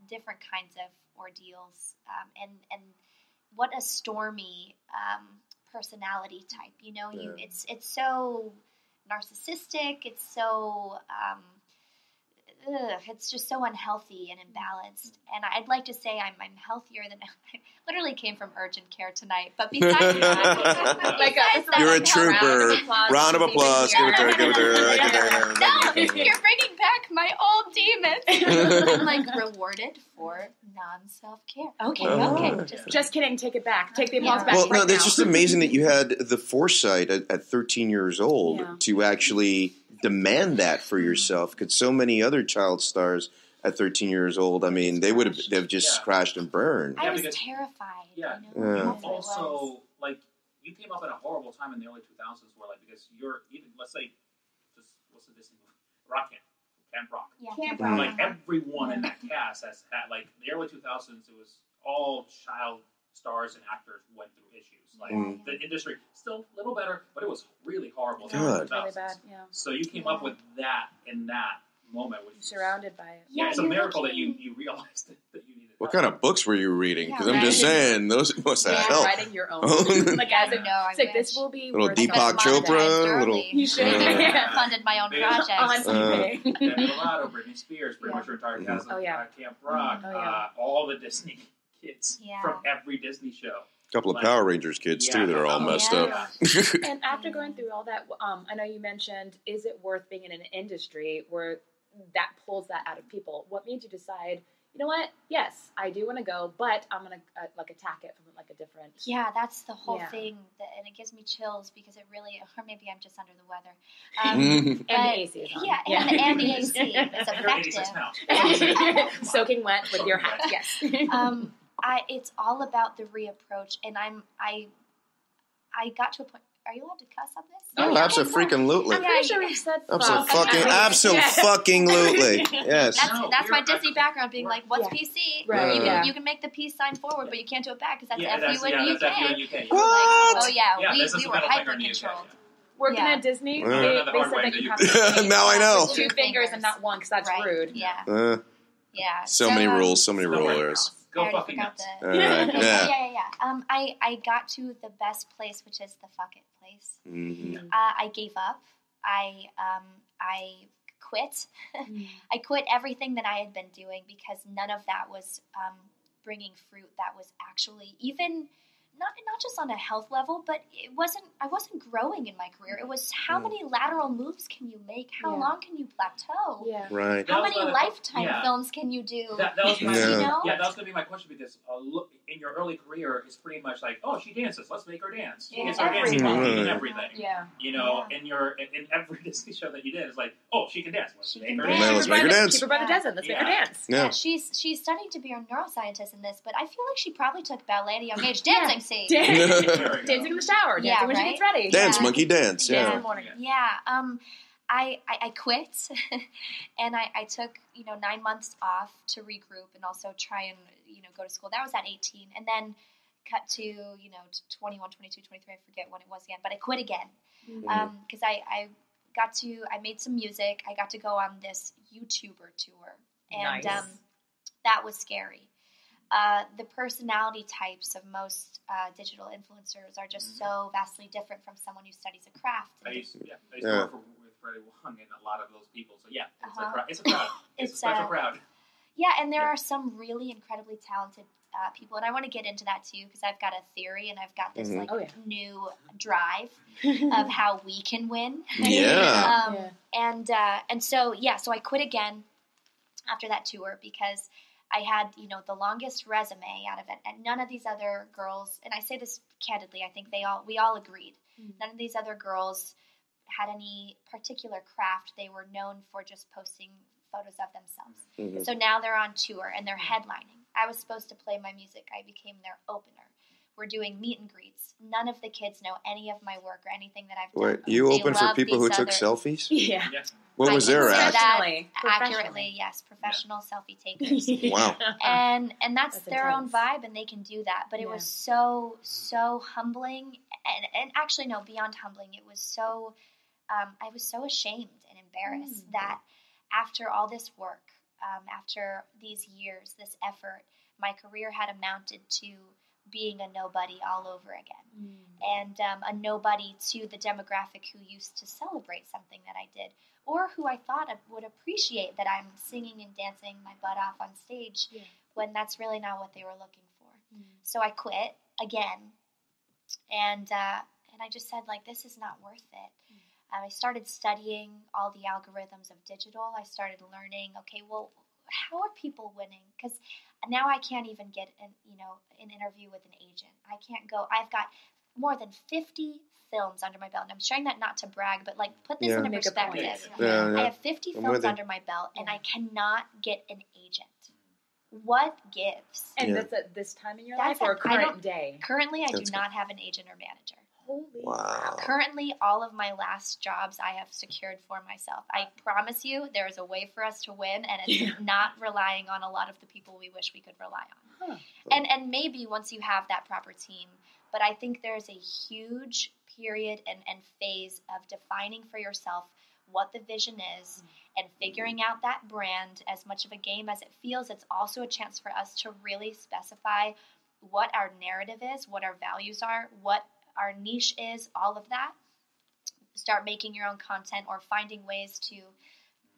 different kinds of ordeals. And what a stormy personality type. It's so narcissistic. It's so it's just so unhealthy and imbalanced. And I'd like to say I'm healthier than I literally came from urgent care tonight. But besides that, you're a trooper. Round of applause. Give it to her. No, you're bringing back my old demons. I'm like rewarded for non-self-care. Okay. Just kidding. Take it back. Take the applause back. Well, no, it's just amazing that you had the foresight at 13 years old to actually demand that for yourself, because so many other child stars at 13 years old, I mean, they've just crashed and burned. I was terrified. Also, like, you came up at a horrible time in the early 2000s where, like, because you're even, let's say, just what's the Disney movie? Camp Rock. Yeah, Camp Rock. Like, everyone in that cast has had, like, the early 2000s, it was all child stars and actors went through issues. Like, the industry, still a little better, but it was really horrible. Really bad, So you came up with that in that moment. Which surrounded by it. Yeah, it's a miracle that you realized that you needed. What kind of books were you reading? Because I'm just saying, those must have helped. Writing your own. Like, as I like, this will be little Deepak Chopra. You should. Funded my own projects. Demi Lovato, Britney Spears, pretty much her entire cast of Camp Rock, all the Disney kids from every Disney show. A couple of Power Rangers kids, too, that are all messed up. And after going through all that, I know you mentioned, is it worth being in an industry where that pulls that out of people. What made you decide, you know what? Yes, I do want to go, but I'm going to like attack it from like a different. Yeah, that's the whole thing, and it gives me chills because it really, or maybe I'm just under the weather. And the AC is on. Yeah, and the AC is effective. Soaking wet with your hat. Yes. It's all about the reapproach, and I got to a point. Are you allowed to cuss on this? Oh, absolutely. I'm pretty sure we've said Absolutely. Yes. That's my Disney background, being like, what's PC? Right. You can make the peace sign forward, but you can't do it back because that's FU in UK. What? Like, we were hyper-controlled. Working at Disney, they said that you have to now I know. 2 fingers and not one because that's rude. Yeah. So many rules, so many rule errors. Go fucking nuts. All right. I got to the best place, which is the fuck it place. Mm-hmm. I gave up. I quit. I quit everything that I had been doing because none of that was bringing fruit that was actually even not just on a health level, but I wasn't growing in my career. It was how many lateral moves can you make? How long can you plateau? Yeah. Right. How many Lifetime films can you do? That was my, you know? Yeah, that was going to be my question because look, in your early career, it's pretty much like, oh, she dances, let's make her dance. She gets her dancing monkey and everything. Yeah. You know, in every Disney show that you did, it's like, oh, she can dance. Let's make her dance. dance. Let's make her dance. Keep her by the desert. Let's make her dance. Yeah, she's studying to be a neuroscientist in this, but I feel like she probably took ballet at a young age. Dancing scene. Dancing in the shower. Dancing when she gets ready. Dance, monkey, dance. Dance in Yeah. the morning. Yeah. I quit, and I took 9 months off to regroup and also try and go to school. That was at 18, and then cut to 21, 22, 23. I forget when it was again, but I quit again because I made some music. I got to go on this YouTuber tour, and that was scary. The personality types of most digital influencers are just so vastly different from someone who studies a craft. I used to work with Freddie Wong and a lot of those people. So yeah, it's a crowd. It's a special crowd. Yeah, and there are some really incredibly talented people, and I want to get into that too because I've got a theory and I've got this new drive of how we can win. Yeah. And so I quit again after that tour because I had, the longest resume out of it, and none of these other girls, and I say this candidly, I think we all agreed, none of these other girls had any particular craft. They were known for just posting photos of themselves. Mm-hmm. So now they're on tour and they're headlining. I was supposed to play my music. I became their opener. We're doing meet and greets. None of the kids know any of my work or anything that I've done. Wait, you opened for people who took selfies? Yeah. What was their act? Accurately, yes. Professional selfie takers. Wow. And that's their own vibe, and they can do that. But it was so humbling. And actually, no, beyond humbling, it was so, I was so ashamed and embarrassed that after all this work, after these years, this effort, my career had amounted to being a nobody all over again. And a nobody to the demographic who used to celebrate something that I did, or who I thought would appreciate that I'm singing and dancing my butt off on stage when that's really not what they were looking for. So I quit again, and I just said, like, this is not worth it. I started studying all the algorithms of digital. I started learning, okay, well, how are people winning? Because now I can't even get an interview with an agent. I can't go. I've got more than 50 films under my belt. And I'm sharing that not to brag, but like put this into perspective. I have 50 films under my belt, and I cannot get an agent. What gives? And that's at this time in your life or current day? Currently, I do not have an agent or manager. Holy wow. Currently, all of my last jobs I have secured for myself. I promise you there is a way for us to win, and it's not relying on a lot of the people we wish we could rely on. And maybe once you have that proper team, but I think there's a huge period and phase of defining for yourself what the vision is and figuring out that brand. As much of a game as it feels, it's also a chance for us to really specify what our narrative is, what our values are, what our niche is, all of that. Start making your own content or finding ways to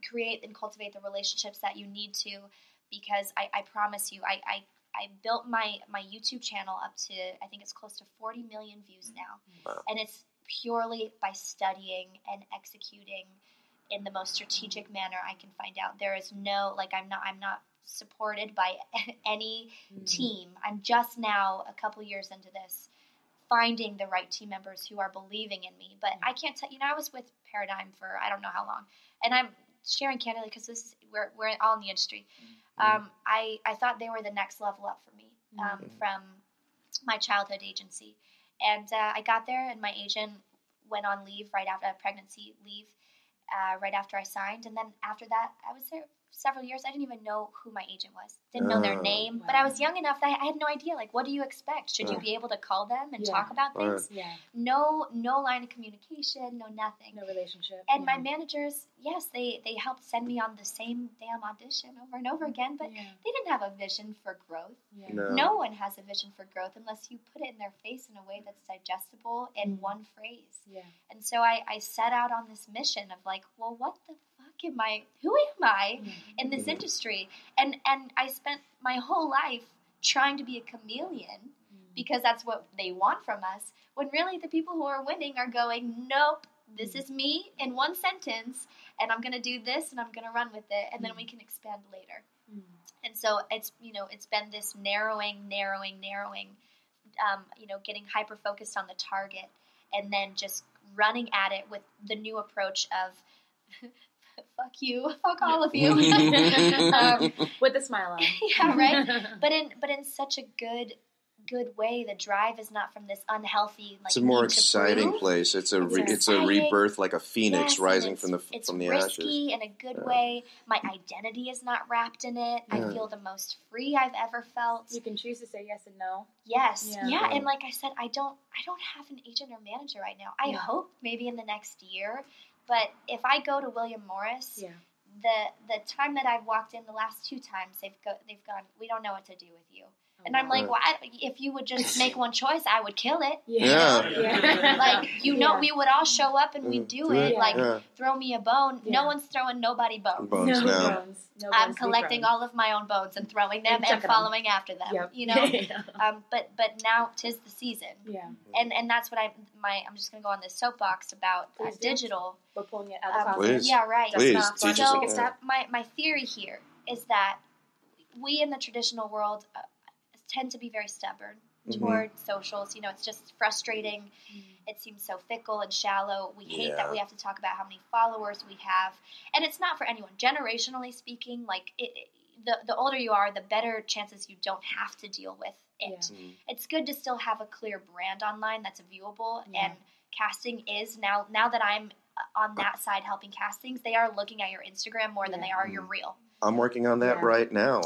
create and cultivate the relationships that you need to, because I promise you, I built my YouTube channel up to, I think it's close to 40 million views now. Wow. And it's purely by studying and executing in the most strategic manner I can find out. There is no, like, I'm not supported by any team. I'm just now, a couple years into this, finding the right team members who are believing in me. But I can't tell, I was with Paradigm for I don't know how long, and I'm sharing candidly because we're all in the industry. I thought they were the next level up for me from my childhood agency, and I got there, and my agent went on leave right after pregnancy leave, right after I signed, and then after that I was there several years. I didn't even know who my agent was. Didn't know their name. Wow. But I was young enough that I had no idea. Like, what do you expect? Should you be able to call them and talk about things? Yeah. No line of communication, no nothing. No relationship. And my managers, yes, they helped send me on the same damn audition over and over again, but they didn't have a vision for growth. Yeah. No one has a vision for growth unless you put it in their face in a way that's digestible in one phrase. Yeah. And so I set out on this mission of like, well, what the fuck am I? Who am I in this industry? And I spent my whole life trying to be a chameleon because that's what they want from us. When really the people who are winning are going, nope, this is me in one sentence, and I'm going to do this, and I'm going to run with it, and then we can expand later. And so it's been this narrowing, getting hyper focused on the target, and then just running at it with the new approach of fuck you, fuck all of you, with a smile on. Yeah, right. But in such a good way. The drive is not from this unhealthy. Like, it's a more exciting place. It's a rebirth, like a phoenix rising from the ashes. It's risky in a good way. My identity is not wrapped in it. I feel the most free I've ever felt. You can choose to say yes and no. Yes, yeah. And like I said, I don't have an agent or manager right now. I hope maybe in the next year. But if I go to William Morris, the time that I've walked in, the last 2 times they've gone, we don't know what to do with you. And I'm like, well, if you would just make one choice, I would kill it. Like, we would all show up and we'd do it. Like, throw me a bone. No one's throwing nobody bones. No bones. I'm collecting all of my own bones and throwing them and following after them. But now 'tis the season. Yeah. And that's what I'm just going to go on this soapbox about digital. We're pulling it out of the closet. Please. Yeah, right. Please, teach us. So my theory here is that we in the traditional world tend to be very stubborn toward socials. It's just frustrating. It seems so fickle and shallow. We hate that we have to talk about how many followers we have. And it's not for anyone. Generationally speaking, like the older you are, the better chances you don't have to deal with it. Yeah. It's good to still have a clear brand online that's viewable. And casting is, now that I'm on that side helping castings, they are looking at your Instagram more than they are your reel. I'm working on that right now.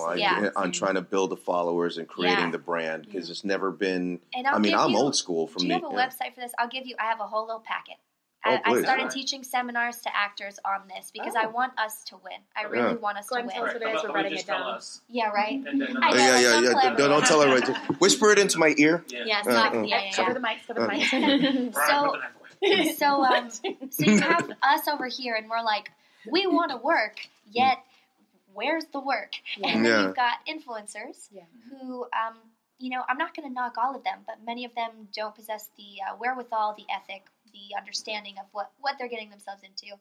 I'm trying to build the followers and creating the brand because it's never been. I'm old school from. Do you have a website for this? I have a whole little packet. I started teaching seminars to actors on this because I want us to win. I really want us to win. Tell us what it is. We're writing it down. Yeah, right. Don't tell her right. Whisper it into my ear. Cover the mics. Cover the mics. So you have us over here, and we're like, we want to work, yet where's the work? And then you've got influencers who, I'm not going to knock all of them, but many of them don't possess the wherewithal, the ethic, the understanding of what they're getting themselves into,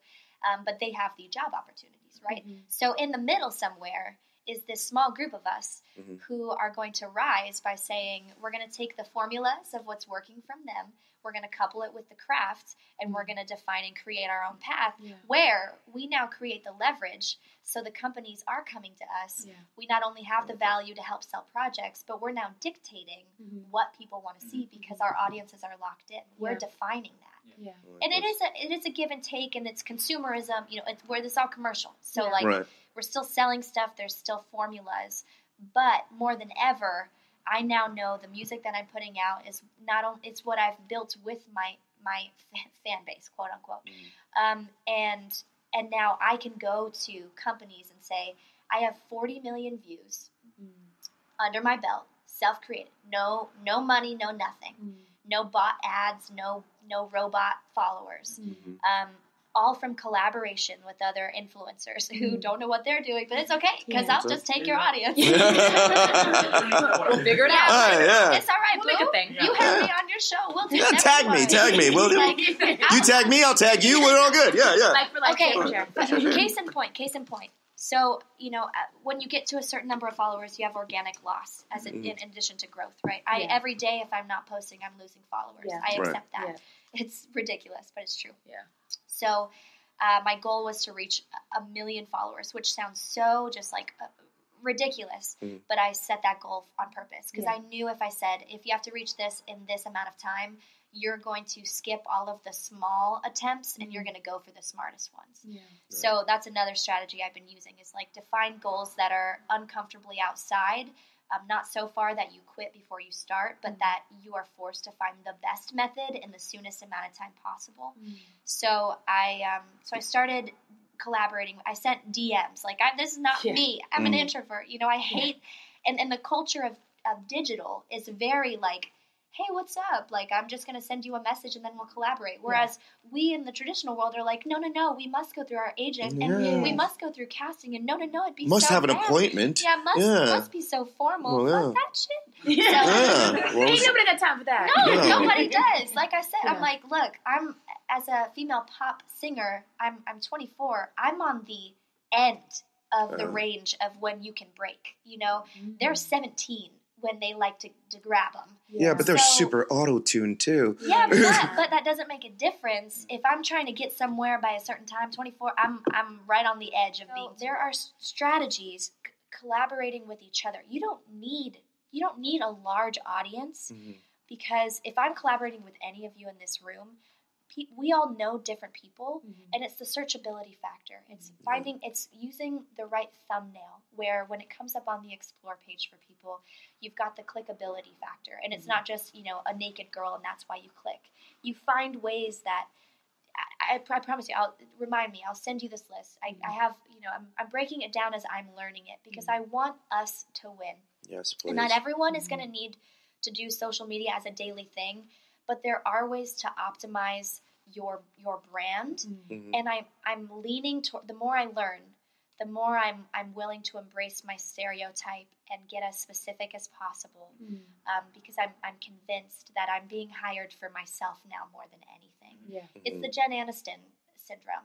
but they have the job opportunities, right? So in the middle somewhere is this small group of us who are going to rise by saying, we're going to take the formulas of what's working from them, we're going to couple it with the craft, and we're going to define and create our own path where we now create the leverage so the companies are coming to us. We not only have the value to help sell projects, but we're now dictating what people want to see because our audiences are locked in. We're defining that. And it is a give and take, and it's consumerism. It's where this all commercial. So we're still selling stuff. There's still formulas, but more than ever, I now know the music that I'm putting out is it's what I've built with my fan base, quote unquote. And now I can go to companies and say, I have 40 million views under my belt, self-created, no money, no nothing, no bot ads, no robot followers. all from collaboration with other influencers who don't know what they're doing, but it's okay because I'll just take your audience. We'll figure it out. It's all right. We'll make a thing. You have me on your show. We'll do tag me. We'll you tag me, I'll tag you. We're all good. Yeah. Okay. Case in point. So, when you get to a certain number of followers, you have organic loss as in addition to growth, right? Every day, if I'm not posting, I'm losing followers. Yeah. I accept that. Yeah. It's ridiculous, but it's true. Yeah. So, my goal was to reach 1 million followers, which sounds so just like ridiculous, but I set that goal on purpose because I knew if I said, if you have to reach this in this amount of time, you're going to skip all of the small attempts and you're going to go for the smartest ones. Yeah. So that's another strategy I've been using is like define goals that are uncomfortably outside, not so far that you quit before you start, but that you are forced to find the best method in the soonest amount of time possible. So I started collaborating. I sent DMs. Like, this is not me. I'm an introvert. I hate, and the culture of digital is very like, hey, what's up? Like, I'm just going to send you a message and then we'll collaborate. Whereas we in the traditional world are like, no, we must go through our agent and we must go through casting and no, it'd be must so have an bad. appointment. Yeah, must be so formal. Fuck that shit. Ain't nobody got time for that. No, nobody does. Like I said, I'm like, look, I'm as a female pop singer, I'm 24. I'm on the end of the range of when you can break. They're 17 when they like to grab them. Yeah, but they're super auto-tuned too. Yeah, but that doesn't make a difference. If I'm trying to get somewhere by a certain time, 24, I'm right on the edge of being. There are strategies collaborating with each other. You don't need a large audience because if I'm collaborating with any of you in this room, we all know different people, and it's the searchability factor. It's it's using the right thumbnail where when it comes up on the explore page for people, you've got the clickability factor, and it's not just, a naked girl and that's why you click. You find ways that, I promise you, I'll send you this list. I have, I'm breaking it down as I'm learning it because I want us to win. Yes, please. And not everyone is going to need to do social media as a daily thing, but there are ways to optimize your brand, and I'm leaning toward. The more I learn, the more I'm willing to embrace my stereotype and get as specific as possible, because I'm convinced that I'm being hired for myself now more than anything. Yeah, it's the Jen Aniston syndrome.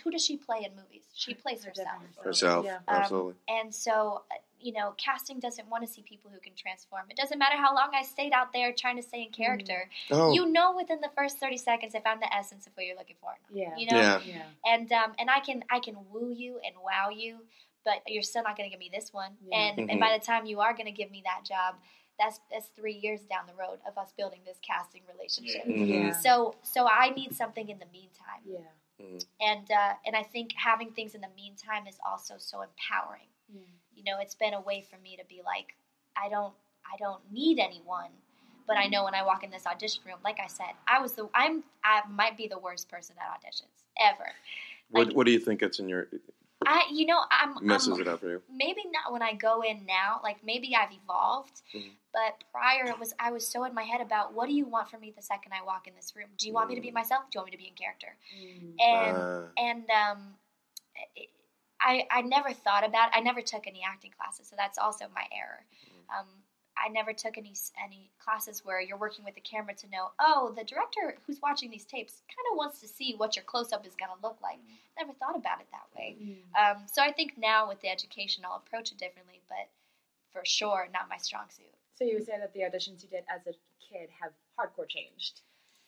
Who does she play in movies? She plays herself. Yeah, absolutely. And so, casting doesn't want to see people who can transform. It doesn't matter how long I stayed out there trying to stay in character. Within the first 30 seconds if I'm the essence of what you're looking for. And I can woo you and wow you, but you're still not going to give me this one. Yeah. And by the time you are going to give me that job, that's 3 years down the road of us building this casting relationship. So I need something in the meantime. And I think having things in the meantime is also so empowering. It's been a way for me to be like, I don't need anyone, but I know when I walk in this audition room, like I said, I might be the worst person at auditions ever. What do you think it's in your? Messes it up for you. Maybe not when I go in now. Like maybe I've evolved, but prior I was so in my head about what do you want from me the second I walk in this room? Do you want me to be myself? Do you want me to be in character? I never thought about it. I never took any acting classes, so that's also my error. I never took any classes where you're working with the camera to know, the director who's watching these tapes kind of wants to see what your close-up is going to look like. Never thought about it that way. So I think now with the education, I'll approach it differently, but for sure, not my strong suit. So you would say that the auditions you did as a kid have hardcore changed?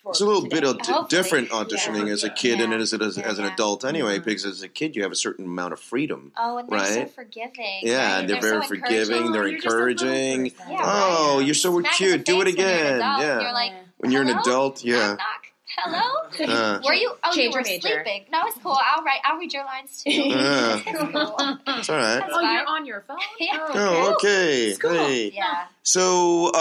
It's a little bit of different auditioning as a kid and as an adult anyway, because as a kid you have a certain amount of freedom. Oh, and they're so forgiving. Yeah, right? they're very forgiving. They're encouraging. Yeah, you're so cute. Do it again. Yeah. You're like, when you're an adult, knock, knock. Hello? Were you? Oh, you were sleeping. No, it's cool. I'll read your lines too. It's all right. You're on your phone? Yeah. Oh, okay. It's cool. Hey. Yeah. So,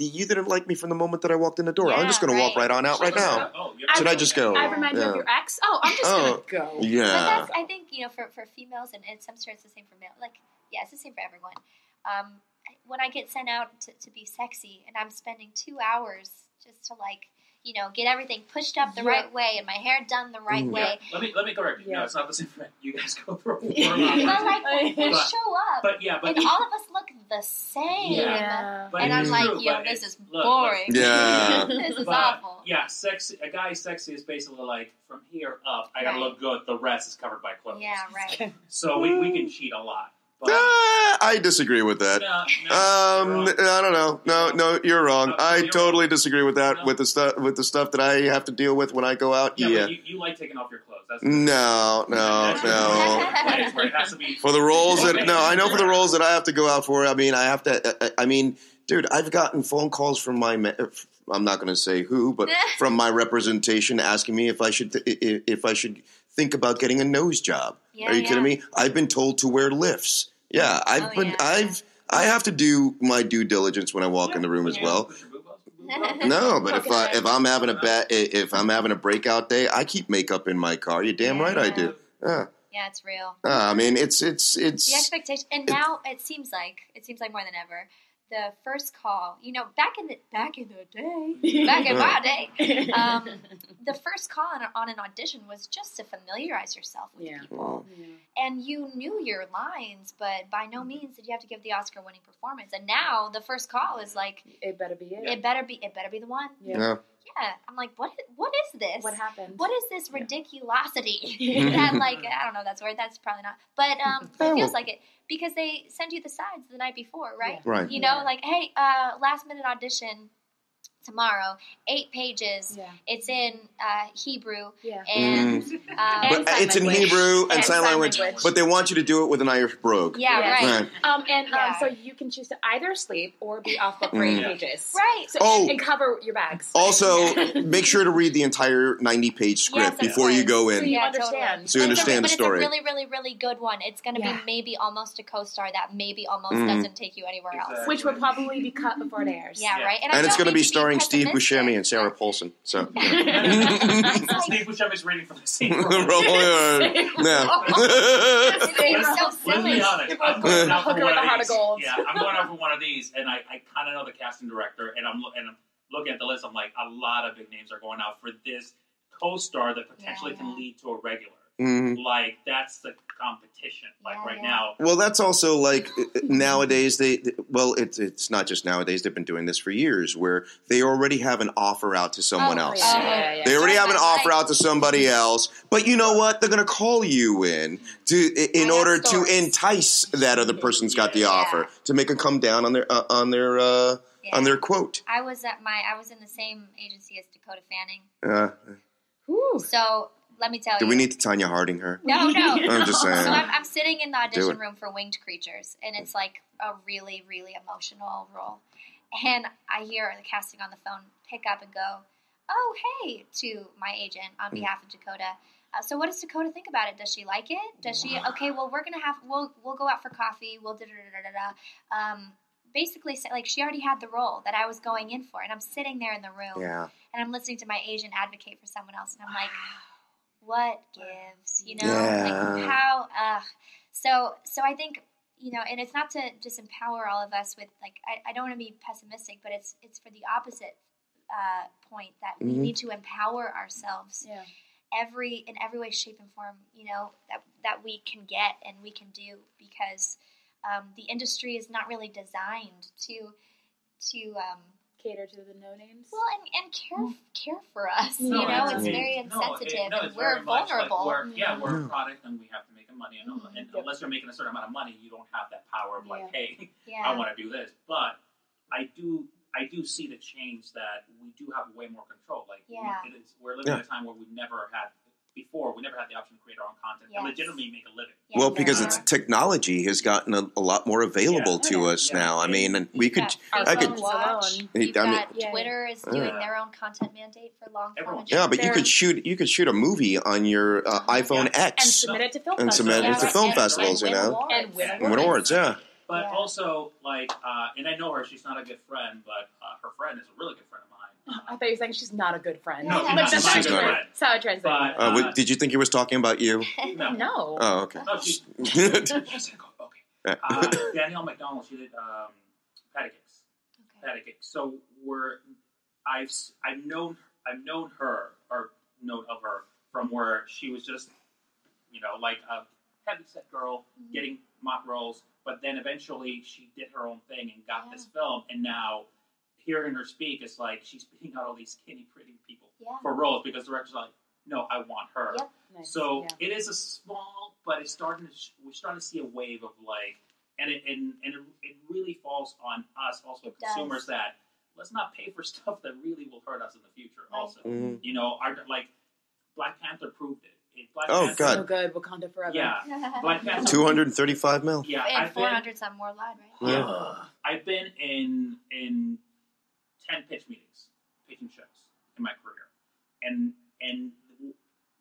you didn't like me from the moment that I walked in the door. I'm just going to walk right on out right now. Should I just go? I remind you of your ex? I'm just going to go. Yeah. But I think, for females, and I'm sure it's the same for male. It's the same for everyone. When I get sent out to be sexy, and I'm spending 2 hours just to get everything pushed up the right way and my hair done the right way. Let me correct you. No, it's not the same for you guys go through a But like we show up, but and all of us look the same. Yeah. And I'm like, this is boring. Yeah. This is awful. Yeah, a guy sexy is basically like from here up. I gotta look good. The rest is covered by clothes. Yeah, right. So we can cheat a lot. But, I disagree with that. I don't know. No, you're wrong. I totally disagree with that. With the stuff that I have to deal with when I go out. Yeah. But you like taking off your clothes. That's no. where it has to be. For the roles I know for the roles that I have to go out for. I mean, I have to. Dude, I've gotten phone calls from my. I'm not going to say who, but from my representation asking me if I should think about getting a nose job. Are you kidding me? I've been told to wear lifts. Yeah, I have to do my due diligence when I walk in the room as well. No, but if I'm having a breakout day, I keep makeup in my car. You're damn right I do. Yeah, it's real. I mean, it's the expectation, and now it seems like more than ever. The first call, back in my day, the first call on an audition was just to familiarize yourself with people. Yeah. And you knew your lines, but by no means did you have to give the Oscar-winning performance. And now the first call is like, it better be it. It better be the one. Yeah. Yeah, I'm like, what is this? What happened? What is this ridiculosity? That I don't know, that's word. That's probably not. But it feels like it because they send you the sides the night before, right? Yeah. Right. Like, hey, last minute audition tomorrow, 8 pages. Yeah. It's in Hebrew and it's in Hebrew and sign language, but they want you to do it with an Irish brogue. Yeah, right. So you can choose to either sleep or be off book for 8 pages. Right. So, and cover your bags. Also, make sure to read the entire 90-page script before you go in. So you understand. Totally. So you understand the story. But it's a really, really, really good one. It's going to be maybe almost a co-star that maybe almost doesn't take you anywhere else. Which will probably be cut before it airs. Yeah, right. And it's going to be starring Steve Buscemi and Sarah Paulson. So Steve Buscemi's reading for the same role. It's so silly. I'm going out for one of these. Yeah, I'm going out for one of these, and I kind of know the casting director, and I'm looking at the list. I'm like, a lot of big names are going out for this co-star that potentially can lead to a regular. Mm-hmm. Like, that's the competition, right now. Well, that's also, nowadays, it's not just nowadays, they've been doing this for years, where they already have an offer out to someone else. Yeah. They already have an offer out to somebody else, but you know what? They're going to call you in order to entice that other person's got the offer, to make them come down on their quote. I was in the same agency as Dakota Fanning. So... Let me tell you. Do we need to Tanya Harding her? No. I'm just saying. So I'm sitting in the audition room for Winged Creatures, and it's like a really, really emotional role. And I hear the casting on the phone pick up and go, "Oh, hey," to my agent on behalf of Dakota. So what does Dakota think about it? Does she like it? Does she? Okay, well, we'll go out for coffee. We'll da-da-da-da-da. Basically, she already had the role that I was going in for, and I'm sitting there in the room, and I'm listening to my agent advocate for someone else, and I'm like, what gives, how, so I think, and it's not to disempower all of us with, I don't want to be pessimistic, but it's for the opposite point that we need to empower ourselves in every way, shape, and form, that we can get and we can do, because the industry is not really designed to cater to the no-names. Well, and care for us. It's very insensitive, and we're vulnerable. We're a product, and we have to make money. And unless you're making a certain amount of money, you don't have that power of hey, I want to do this. But I do see the change that we do have way more control. We're living in a time where we never had the option to create our own content and legitimately make a living. Yes. Well, because it's technology has gotten a lot more available to us now. I mean, and we could. Twitter is doing their own content mandate for long form. Yeah, but you could shoot a movie on your iPhone X and submit it to film festivals. And win awards. Yeah. But also, and I know her. She's not a good friend, but her friend is a really good friend of mine. I thought you were saying she's not a good friend. No, she's not a good friend. That's how I translate. Did you think he was talking about you? No. Oh, okay. No, Danielle McDonald, she did patty cakes. Patty cakes. So I've known I've known of her from where she was just, like a heavyset girl getting mock roles, but then eventually she did her own thing and got this film, and now hearing her speak, it's like she's beating out all these skinny, pretty people for roles because the director's like, no, I want her. Yep. Nice. So it is a small, but it's we're starting to see a wave of like, and it really falls on us also consumers that let's not pay for stuff that really will hurt us in the future. Right. Also, like Black Panther proved it. God, so good, Wakanda forever. Yeah, Black Panther. 235 mil. Yeah, and 400 something more live, right? Yeah. I've been in 10 pitching shows in my career, and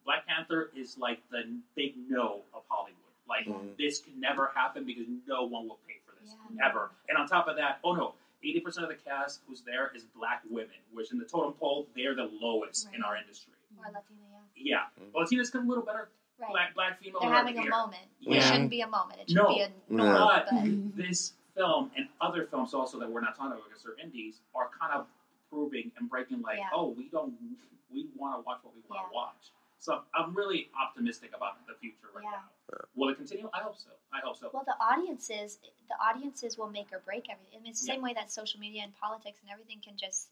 Black Panther is like the big no of Hollywood. Like this can never happen because no one will pay for this ever. And on top of that, 80% of the cast who's there is Black women, which in the totem pole they're the lowest in our industry. Or Latina, Yeah. Well, Latina's come a little better. Right. Black female. They're having a moment. It shouldn't be a moment. It should be a norm. But this film and other films also that we're not talking about because they're indies are kind of proving and breaking like, we want to watch what we want to watch. So I'm really optimistic about the future right now. Will it continue? I hope so. Well, the audiences will make or break everything. I mean, it's the same way that social media and politics and everything can just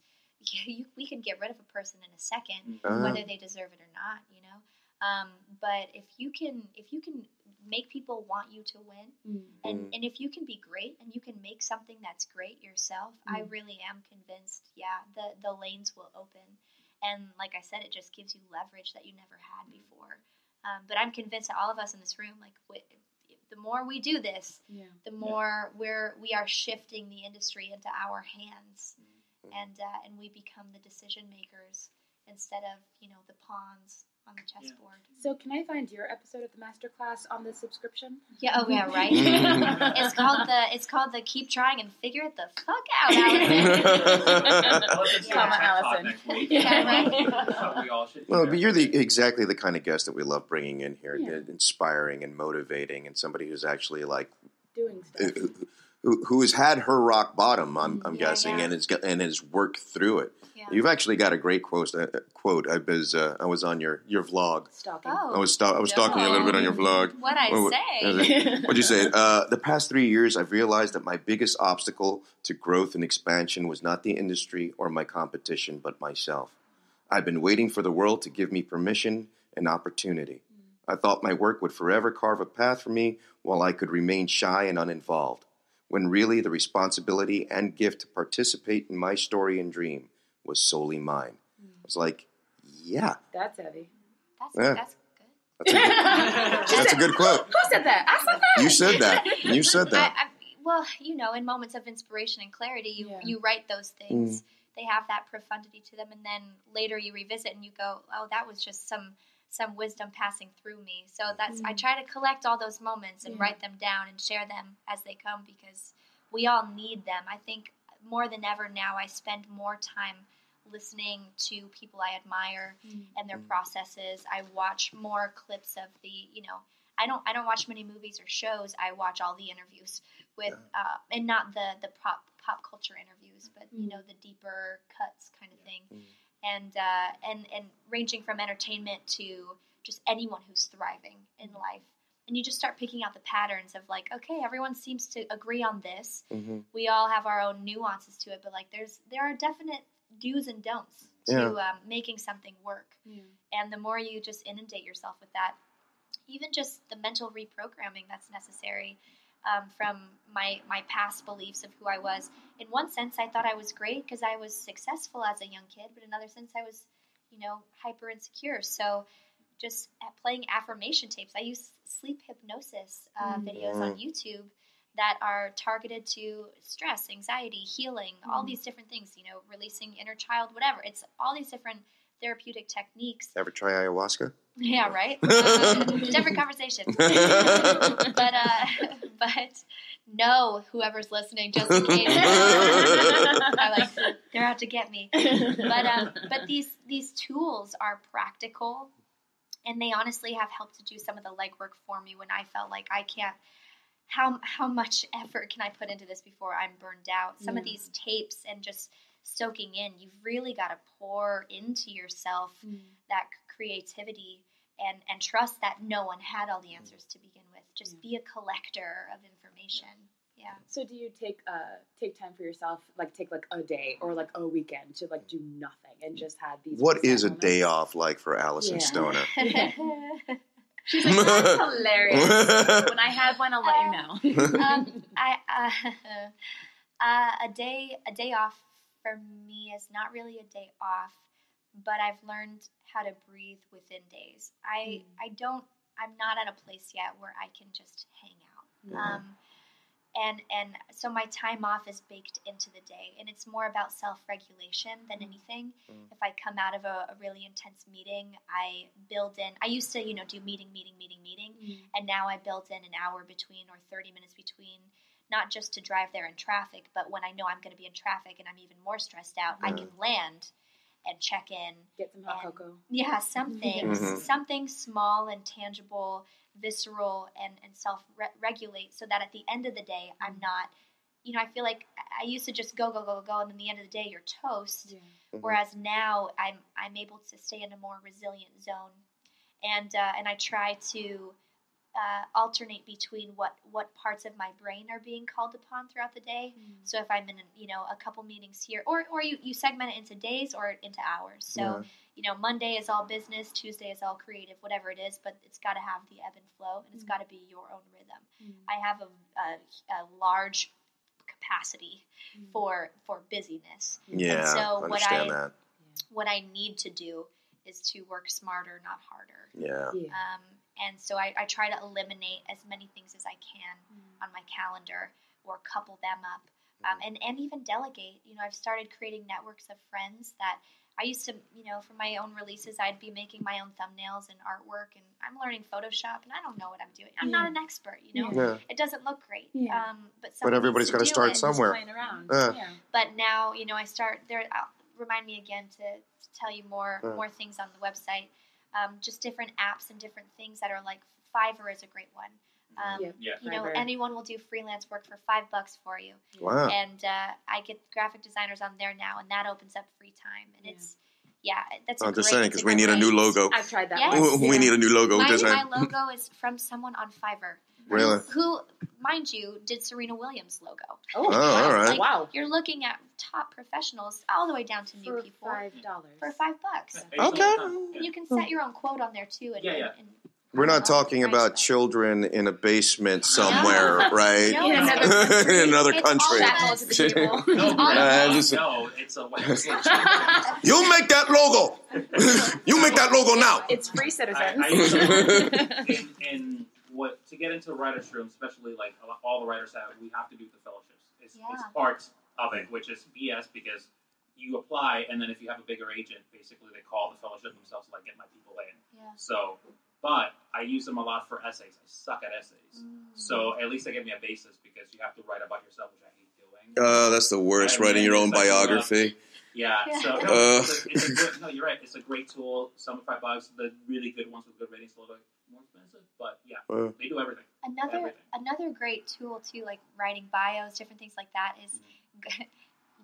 we can get rid of a person in a second, whether they deserve it or not, But if you can make people want you to win, and if you can be great and you can make something that's great yourself, I really am convinced, the lanes will open. And like I said, it just gives you leverage that you never had before. But I'm convinced that all of us in this room, the more we do this, the more we are shifting the industry into our hands, and we become the decision makers instead of the pawns on the chessboard. So can I find your episode of the masterclass on the subscription? Yeah. Oh yeah. Right. It's called the Keep Trying and Figure It the Fuck Out, Alyson. Alyson. Right. We all should. Well, but you're exactly the kind of guest that we love bringing in here, inspiring and motivating, and somebody who's actually like doing stuff. Who has had her rock bottom, I'm guessing, and has worked through it. Yeah. You've actually got a great quote. I was on your vlog. Stalking. I was stalking you a little bit on your vlog. What'd I say? What'd you say? The past 3 years, I've realized that my biggest obstacle to growth and expansion was not the industry or my competition, but myself. I've been waiting for the world to give me permission and opportunity. I thought my work would forever carve a path for me while I could remain shy and uninvolved, when really the responsibility and gift to participate in my story and dream was solely mine. I was like, that's heavy. That's good. That's a good quote. Who said that? I said that. You said that. Well, in moments of inspiration and clarity, you write those things. They have that profundity to them, and then later you revisit and you go, oh, that was just some wisdom passing through me. So I try to collect all those moments and write them down and share them as they come, because we all need them. I think more than ever now I spend more time listening to people I admire and their processes. I watch more clips of I don't watch many movies or shows. I watch all the interviews with and not the pop culture interviews, but the deeper cuts kind of thing. And ranging from entertainment to just anyone who's thriving in life. And you just start picking out the patterns of like, okay, everyone seems to agree on this. We all have our own nuances to it, but like there are definite do's and don'ts to making something work. And the more you just inundate yourself with that, even just the mental reprogramming that's necessary from my past beliefs of who I was. In one sense, I thought I was great because I was successful as a young kid, but in another sense, I was, hyper insecure. So just playing affirmation tapes. I use sleep hypnosis videos on YouTube that are targeted to stress, anxiety, healing, all these different things, releasing inner child, whatever. It's all these different therapeutic techniques. Ever try ayahuasca? Yeah, right? Different conversation. But no, whoever's listening, just in case. They're out to get me. But these tools are practical, and they honestly have helped to do some of the legwork for me when I felt like I can't. How much effort can I put into this before I'm burned out? Some of these tapes and just soaking in. You've really got to pour into yourself that creativity and trust that no one had all the answers to begin with. Just be a collector of information. Yeah. So do you take time for yourself, like take like a day or like a weekend to like do nothing and just have these? What is a moments? day off like for Alyson Stoner? She's like, that's hilarious. When I have one, I'll let you know. A day off for me is not really a day off, but I've learned how to breathe within days. I'm not at a place yet where I can just hang out. And so my time off is baked into the day, and it's more about self-regulation than anything. If I come out of a really intense meeting, I build in. I used to, do meeting, and now I build in an hour between or 30 minutes between, not just to drive there in traffic, but when I know I'm going to be in traffic and I'm even more stressed out, I can land and check in. Get some hot cocoa. Yeah, something small and tangible, visceral, and self-regulate, so that at the end of the day, I'm not, I feel like I used to just go, and then the end of the day, you're toast. Yeah. Whereas now, I'm able to stay in a more resilient zone, and I try to alternate between what parts of my brain are being called upon throughout the day. So if I'm in a couple meetings here, or you segment it into days or into hours. So Monday is all business, Tuesday is all creative, whatever it is, but it's got to have the ebb and flow, and it's got to be your own rhythm. I have a large capacity for busyness. Yeah, and so understand that. What I need to do is to work smarter, not harder. Yeah. And so I try to eliminate as many things as I can on my calendar, or couple them up, and even delegate. I've started creating networks of friends that I used to, for my own releases, I'd be making my own thumbnails and artwork, and I'm learning Photoshop, and I don't know what I'm doing. I'm not an expert, Yeah. It doesn't look great. But everybody's got to start somewhere. Playing around. But now, I start there. Remind me again to tell you more things on the website. Just different apps and different things that are like Fiverr is a great one. Anyone will do freelance work for $5 for you. Wow. And I get graphic designers on there now, and that opens up free time. And it's that's. I'm just saying, because we need a new logo. I've tried that. Yes. We need a new logo. My logo is from someone on Fiverr. Really? Who, mind you, did Serena Williams' logo. Oh, all right. Wow. You're looking at top professionals all the way down to new people. $5. For $5. Okay. You can set your own quote on there, too. And We're not talking about children in a basement somewhere, right? No, in another country. It's a website. You make that logo. You make that logo now. It's free, citizens. And to get into the writer's room, especially like all the writers we have to do the fellowships. It's part of it, which is BS because you apply, and then if you have a bigger agent, basically they call the fellowship themselves to like get my people in. Yeah. So, but I use them a lot for essays. I suck at essays. So at least they give me a basis because you have to write about yourself, which I hate doing. Oh, that's the worst, writing your own biography. Yeah, so it's a good, no, you're right. It's a great tool. Some are $5. The really good ones with good ratings are a little bit more expensive, but they do everything. Another great tool too, like writing bios, different things like that, is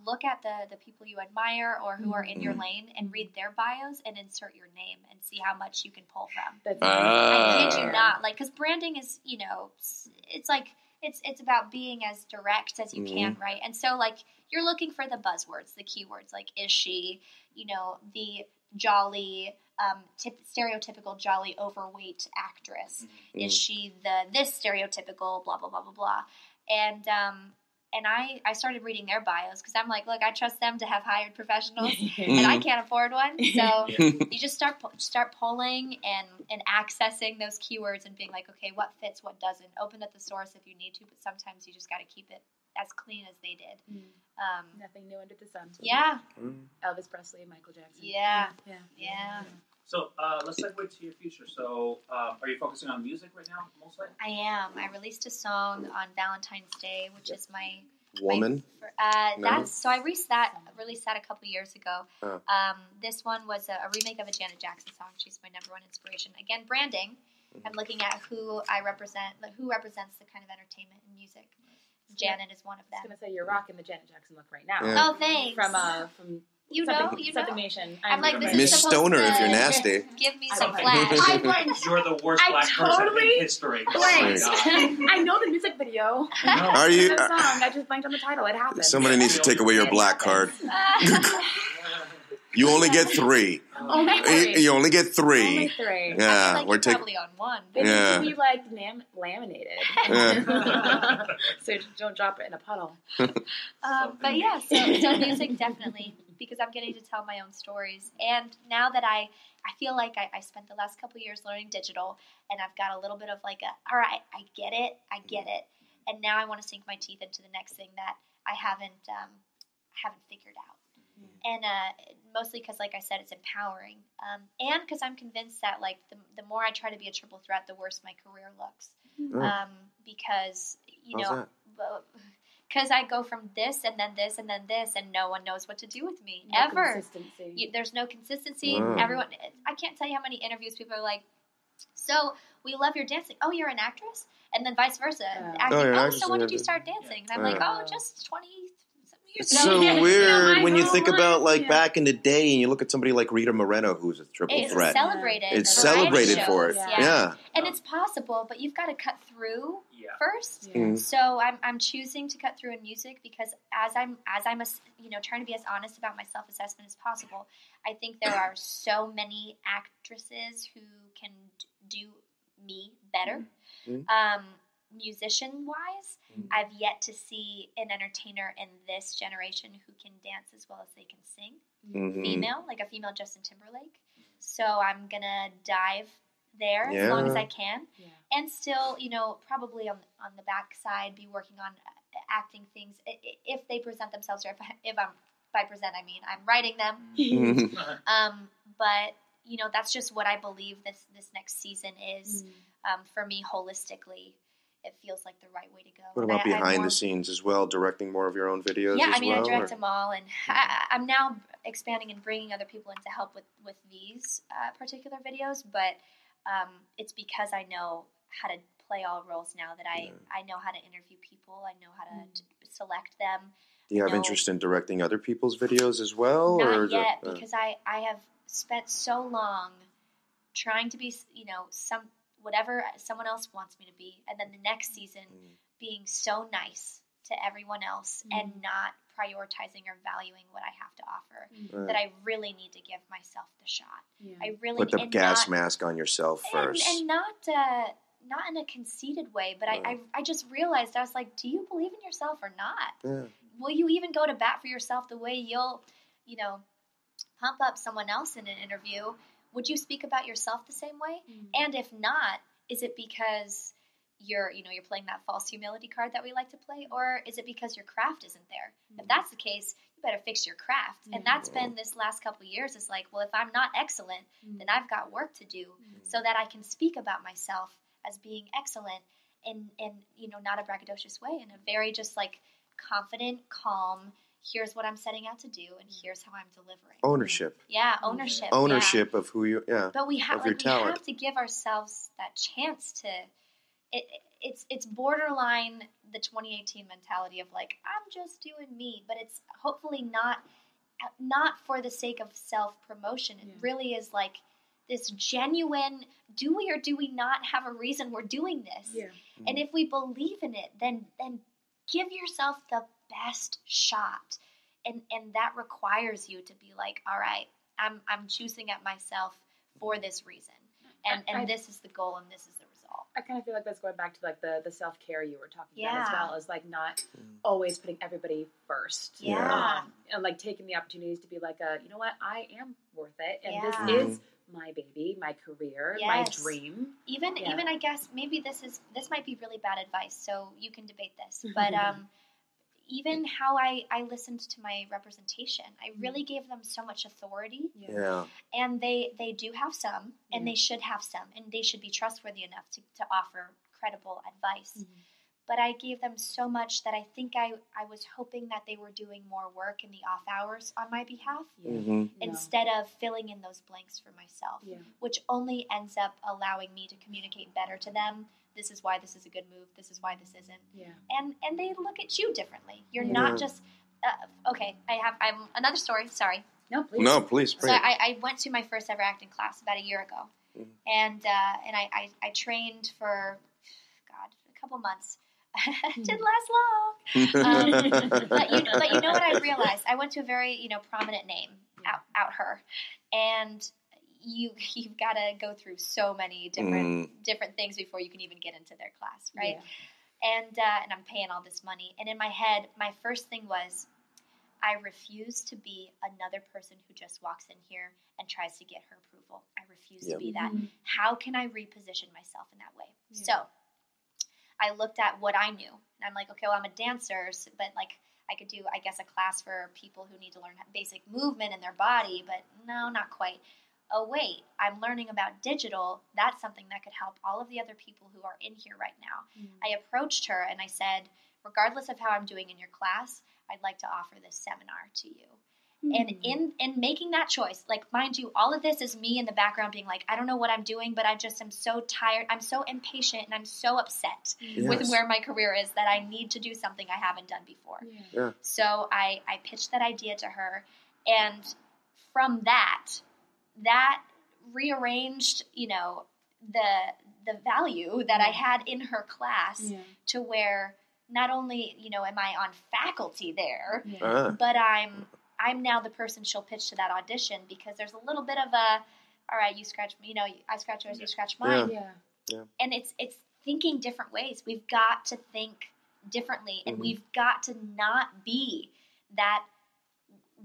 look at the people you admire or who are in your lane and read their bios and insert your name and see how much you can pull from. I kid you not, like, because branding is, it's like. It's about being as direct as you can, right? And so, like, you're looking for the buzzwords, the keywords, like, is she, the jolly, stereotypical jolly overweight actress? Is she this stereotypical blah, blah, blah, blah, blah? And I started reading their bios because I'm like, look, I trust them to have hired professionals, and I can't afford one. So you just start pulling and accessing those keywords and being like, okay, what fits, what doesn't. Open at the source if you need to, but sometimes you just got to keep it as clean as they did. Nothing new under the sun. Yeah. Elvis Presley, Michael Jackson. Yeah. So let's segue to your future. So are you focusing on music right now, mostly? I am. I released a song on Valentine's Day, which is my Woman. So I released that a couple years ago. This one was a remake of a Janet Jackson song. She's my number one inspiration. Again, branding. I'm looking at who I represent, who represents the kind of entertainment and music Janet is one of I was them. going to say, you're rocking the Janet Jackson look right now. Yeah. Oh, thanks. From you know. Something Nation. I'm like, this Miss is supposed Stoner, to if you're nasty. Give me I some don't flash. I'm like, You're the worst black person in history. Oh my God. I know the music video. Are you? The song. I just blanked on the title. It happened. Somebody needs to take away your black card. You only get 3. Only 3. You only get 3. Only 3. Yeah, I feel like you're probably on 1. They Yeah. need to be like laminated, Yeah. so you don't drop it in a puddle. But yeah, so music definitely, because I'm getting to tell my own stories. And now that I feel like I spent the last couple of years learning digital, and I've got a little bit of like all right, I get it. And now I want to sink my teeth into the next thing that I haven't figured out. And mostly because, like I said, it's empowering. And because I'm convinced that, like, the more I try to be a triple threat, the worse my career looks. Because, because I go from this and then this and then this, and no one knows what to do with me, ever. Consistency. There's no consistency. Everyone, I can't tell you how many interviews people are like, so we love your dancing. Oh, you're an actress? And then vice versa. Acting, so when did you start dancing? And I'm like, just 20 It's so weird when you think about like back in the day, and you look at somebody like Rita Moreno, who's a triple threat. It's celebrated for it. Yeah. And it's possible, but you've got to cut through first. Yeah. So I'm choosing to cut through in music because as I'm trying to be as honest about my self-assessment as possible. I think there are so many actresses who can do me better. Musician-wise, I've yet to see an entertainer in this generation who can dance as well as they can sing. Female, like a female Justin Timberlake. So I'm going to dive there as long as I can. Yeah. And still, probably on the backside, be working on acting things if they present themselves, or by present, I mean I'm writing them. But, that's just what I believe this next season is for me holistically. It feels like the right way to go. What about behind the scenes as well, directing more of your own videos? Yeah, I direct them all, and I'm now expanding and bringing other people in to help with these particular videos. But it's because I know how to play all roles now that I know how to interview people. I know how to select them. Do you have interest in directing other people's videos as well? Not yet, because I have spent so long trying to be, whatever someone else wants me to be, and then the next season being so nice to everyone else and not prioritizing or valuing what I have to offer, that I really need to give myself the shot. Yeah. I really put the gas mask on yourself first, and not in a conceited way, but I just realized, I was like, do you believe in yourself or not? Yeah. Will you even go to bat for yourself the way you'll, pump up someone else in an interview? Would you speak about yourself the same way? And if not, is it because you're playing that false humility card that we like to play, or is it because your craft isn't there? If that's the case, you better fix your craft. And that's been this last couple of years. It's like, well, if I'm not excellent, then I've got work to do so that I can speak about myself as being excellent in not a braggadocious way, in a very just like confident, calm, here's what I'm setting out to do, and here's how I'm delivering. Ownership. Yeah, ownership. Ownership of who you, But we have to give ourselves that chance to, it's borderline the 2018 mentality of like, I'm just doing me, but it's hopefully not for the sake of self-promotion. It really is like this genuine, do we or do we not have a reason we're doing this? Yeah. And if we believe in it, then give yourself the best shot, and that requires you to be like, all right, I'm choosing at myself for this reason, and this is the goal, and this is the result. I kind of feel like that's going back to like the self-care you were talking about as well, as like not always putting everybody first, and like taking the opportunities to be like, you know what, I am worth it, and this is my baby, my career, my dream. Even I guess maybe this might be really bad advice, so you can debate this, but even how I listened to my representation, I really gave them so much authority. Yeah. And they do have some, and they should have some, and they should be trustworthy enough to offer credible advice. Mm-hmm. But I gave them so much that I think I was hoping that they were doing more work in the off hours on my behalf instead of filling in those blanks for myself, which only ends up allowing me to communicate better to them this is why this is a good move, this is why this isn't. Yeah. And they look at you differently. You're not just, okay, I'm another story, sorry. No, please. No, please. So I went to my first ever acting class about a year ago. And I trained for, a couple months. Didn't last long. But you know what I realized? I went to a very, prominent name, out her. And you've got to go through so many different things before you can even get into their class, right? Yeah. And I'm paying all this money. And in my head, my first thing was, I refuse to be another person who just walks in here and tries to get her approval. I refuse to be that. How can I reposition myself in that way? Yeah. So I looked at what I knew. And I'm like, okay, well, I'm a dancer, but like I could do, I guess, a class for people who need to learn basic movement in their body, but no, not quite. Oh, wait, I'm learning about digital. That's something that could help all of the other people who are in here right now. I approached her and I said, regardless of how I'm doing in your class, I'd like to offer this seminar to you. And in making that choice, like, mind you, all of this is me in the background being like, I don't know what I'm doing, but I just am so tired. I'm so impatient and I'm so upset with where my career is that I need to do something I haven't done before. Yeah. So I pitched that idea to her. And from that rearranged, the value that I had in her class to where not only, am I on faculty there, but I'm now the person she'll pitch to that audition because there's a little bit of all right, you scratch, I scratch yours, you scratch mine. Yeah. And it's thinking different ways. We've got to think differently, and we've got to not be that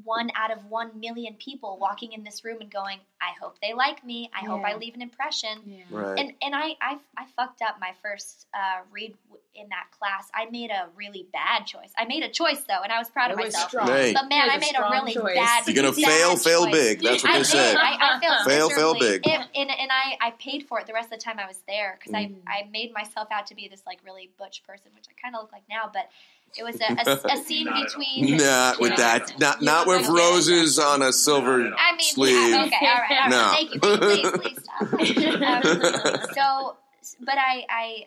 1 out of 1 million people walking in this room and going, I hope they like me. I hope I leave an impression. Yeah. Right. And I fucked up my first read in that class. I made a really bad choice. I made a choice, though, and I was proud of myself. Hey. But, man, I made a really bad You're going to fail big. That's what they said. I fail big. And I paid for it the rest of the time I was there because I made myself out to be this, like, really butch person, which I kind of look like now, but it was a scene between... Not with that. Not with roses on a silver sleeve. Okay, all right. No. Thank you. Please stop. But I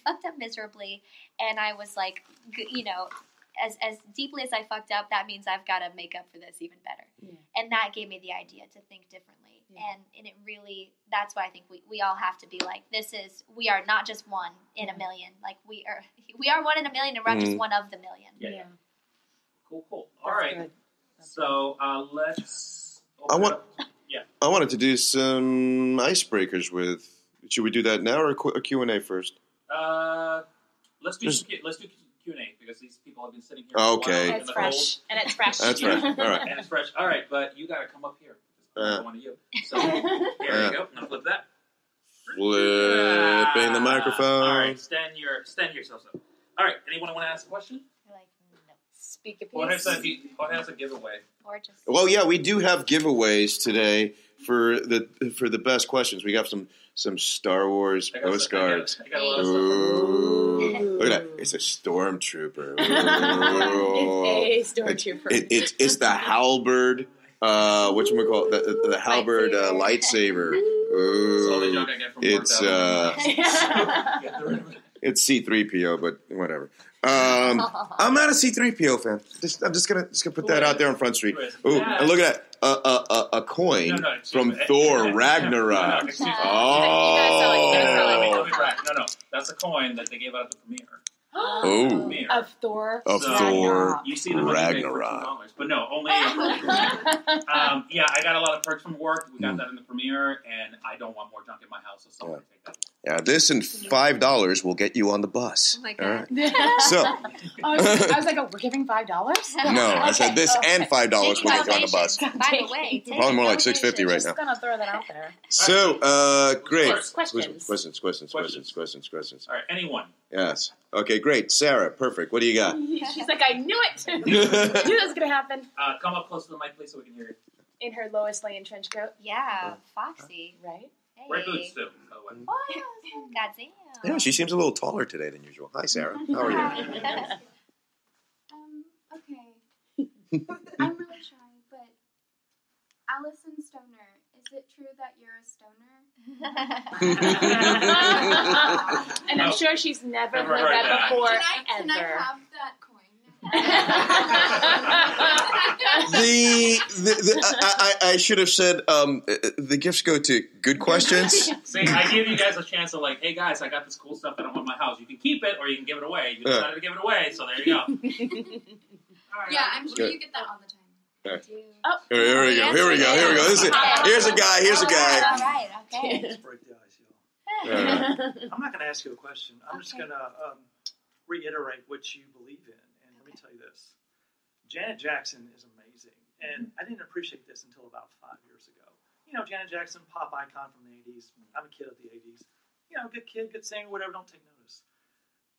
fucked up miserably, and I was like, as deeply as I fucked up, that means I've got to make up for this even better. Yeah. And that gave me the idea to think differently. Yeah. And it really, that's why I think we all have to be like, we are not just one in a million. Like, we are 1 in a million, and we're not just one of the million. Yeah. Cool. All right. So let's. I wanted to do some icebreakers with. Should we do that now or a Q&A first? Let's do Q&A because these people have been sitting here. Okay. And it's fresh. And it's fresh. That's fresh. All right. And it's fresh. All right, but you got to come up here. One of you. So here you go. I'm gonna flip that. Flipping the microphone. All right. Stand yourselves up. All right. Anyone want to ask a question? Speak a piece. What has a giveaway? Well, yeah, we do have giveaways today for the best questions. We got some Star Wars postcards. Look at that! It's a stormtrooper. It's a stormtrooper. It's the halberd. Whatchamacallit? The halberd lightsaber. Ooh. It's C-3PO, but whatever. I'm not a C-3PO fan. I'm just gonna put that out there on Front Street. Ooh, and look at that, a coin from Thor Ragnarok. No, that's a coin that they gave out at the premiere. Of Thor. You see the money for $2, but no, only. I got a lot of perks from work. We got that in the premiere, and I don't want more junk in my house, so someone can take that. Yeah, this and $5 will get you on the bus. Oh my God! Right. So I was like, we're giving $5? No, I said this and $5 will get you on the bus. By the way, probably more like $6.50 right now. Just gonna throw that out there. So, great. Questions. All right, anyone? Yes. Okay, great. Sarah, perfect. What do you got? She's like, I knew it. I knew that was gonna happen. Come up close to the mic, please, so we can hear you. In her Lois Lane trench coat. Yeah, foxy, right? Hey. Red boots too. Oh, goddamn. Yeah, she seems a little taller today than usual. Hi, Sarah. How are you? Okay. I'm really shy, but Alyson Stoner is it true that you're a stoner? And I'm sure she's never heard heard that that. before, Can I ever. have that coin? I should have said the gifts go to good questions. See, I give you guys a chance of like, hey guys, I got this cool stuff that I want in my house. You can keep it or you can give it away. You decided to give it away, so there you go. Yeah, I'm sure you get that all the time. Oh, Here we go. Here's a guy. Here's a guy. All right, okay. Let's break the ice, y'all. I'm not going to ask you a question. I'm just going to reiterate what you believe in. And let me tell you this. Janet Jackson is amazing. And I didn't appreciate this until about 5 years ago. You know, Janet Jackson, pop icon from the 80s. I'm a kid of the 80s. You know, good kid, good singer, whatever, don't take notice.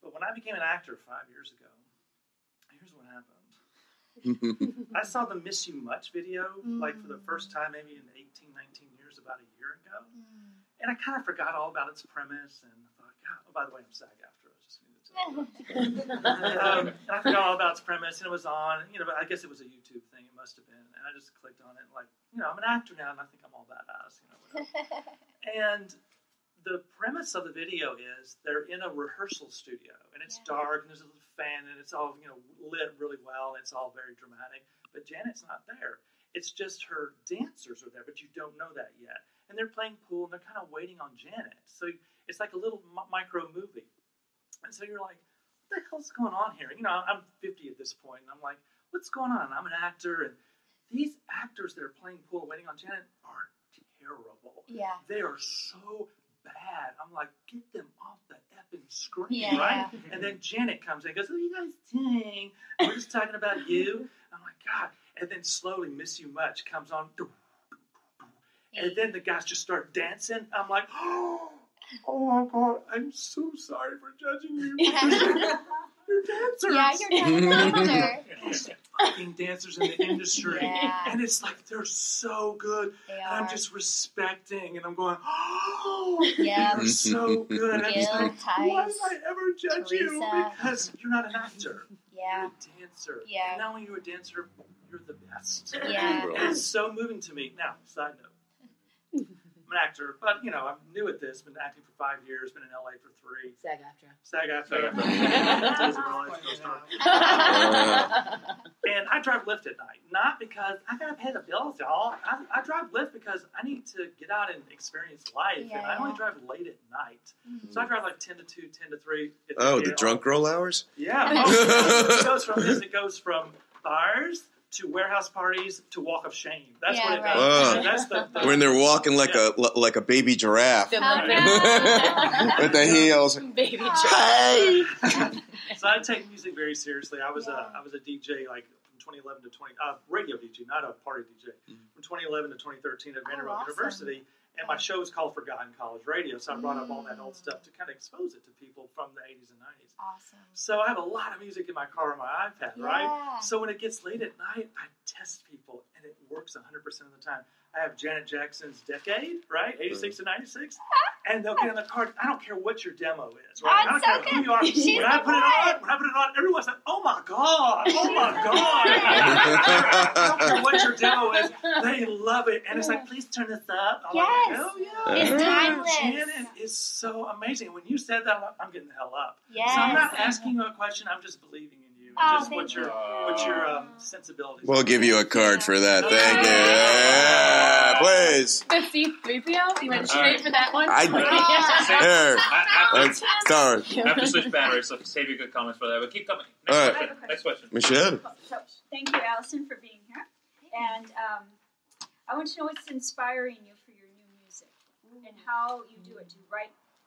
But when I became an actor 5 years ago, here's what happened. I saw the Miss You Much video, like for the first time maybe in 18, 19 years, about a year ago. And I kind of forgot all about its premise and I thought, God, oh, by the way, I'm SAG-AFTRA. I was just going to tell you. And I forgot all about its premise and it was on, you know, but I guess it was a YouTube thing. It must have been. And I just clicked on it like, you know, I'm an actor now and I think I'm all badass, you know, whatever. And the premise of the video is they're in a rehearsal studio and it's dark and there's a little fan and it's all, you know, lit really well and it's all very dramatic, but Janet's not there. It's just her dancers are there, but you don't know that yet. And they're playing pool and they're kind of waiting on Janet. So it's like a little micro movie. And so you're like, what the hell's going on here? You know, I'm 50 at this point and I'm like, what's going on? I'm an actor and these actors that are playing pool and waiting on Janet are terrible. Yeah. They are so bad. I'm like, get them off the effing screen, right? And then Janet comes in and goes, what are you guys doing? We're just talking about you. I'm like, God. And then slowly Miss You Much comes on. And then the guys just start dancing. I'm like, oh my God, I'm so sorry for judging you. You're dancers. Yeah, you're a dancer. Fucking dancers in the industry. Yeah. And it's like, they're so good. They and are. I'm just respecting. And I'm going, oh, Yeah. you're so good. And I'm just like, why did I ever judge you? Teresa. Because you're not an actor. Yeah. You're a dancer. Yeah. And not only you're a dancer, you're the best. Yeah. And it's so moving to me. Now, side note. I'm an actor, but, you know, I'm new at this. Been acting for 5 years. Been in LA for 3. SAG-AFTRA. And I drive Lyft at night. Not because I got to pay the bills, y'all. I drive Lyft because I need to get out and experience life. Yeah, and I only drive late at night. So I drive like 10 to 2, 10 to 3. Oh, the drunk girl hours? Yeah. It goes from this. It goes from bars to warehouse parties to walk of shame. That's what it does. That's when they're walking like a baby giraffe with The the heels. baby Hey! So I take music very seriously. I was a DJ like from 2011 to radio DJ, not a party DJ. From 2011 to 2013 at Vanderbilt University. And my show is called Forgotten College Radio, so I brought up all that old stuff to kind of expose it to people from the 80s and 90s. Awesome. So I have a lot of music in my car on my iPad, right? So when it gets late at night, I test people, and it works 100% of the time. I have Janet Jackson's Decade, right? 86 to 96. And they'll get in the car. I don't care what your demo is, right? I don't care who you are. When I put it on, everyone's like, oh my God. I don't care what your demo is. They love it. And it's like, please turn this up. I'm like, hell yeah. It's timeless. Janet is so amazing. When you said that, I'm getting the hell up. Yes. So I'm not asking you a question. I'm just believing in you. Just what your sensibilities We'll are. give you a card for that. Thank you. Yeah, please. The C-3PO? You went straight for that one? Here. I have to switch batteries, so save your good comments for that. But keep coming. Next question. Michelle. So, thank you, Alyson, for being here. And I want to know what's inspiring you for your new music and how you do it. Do you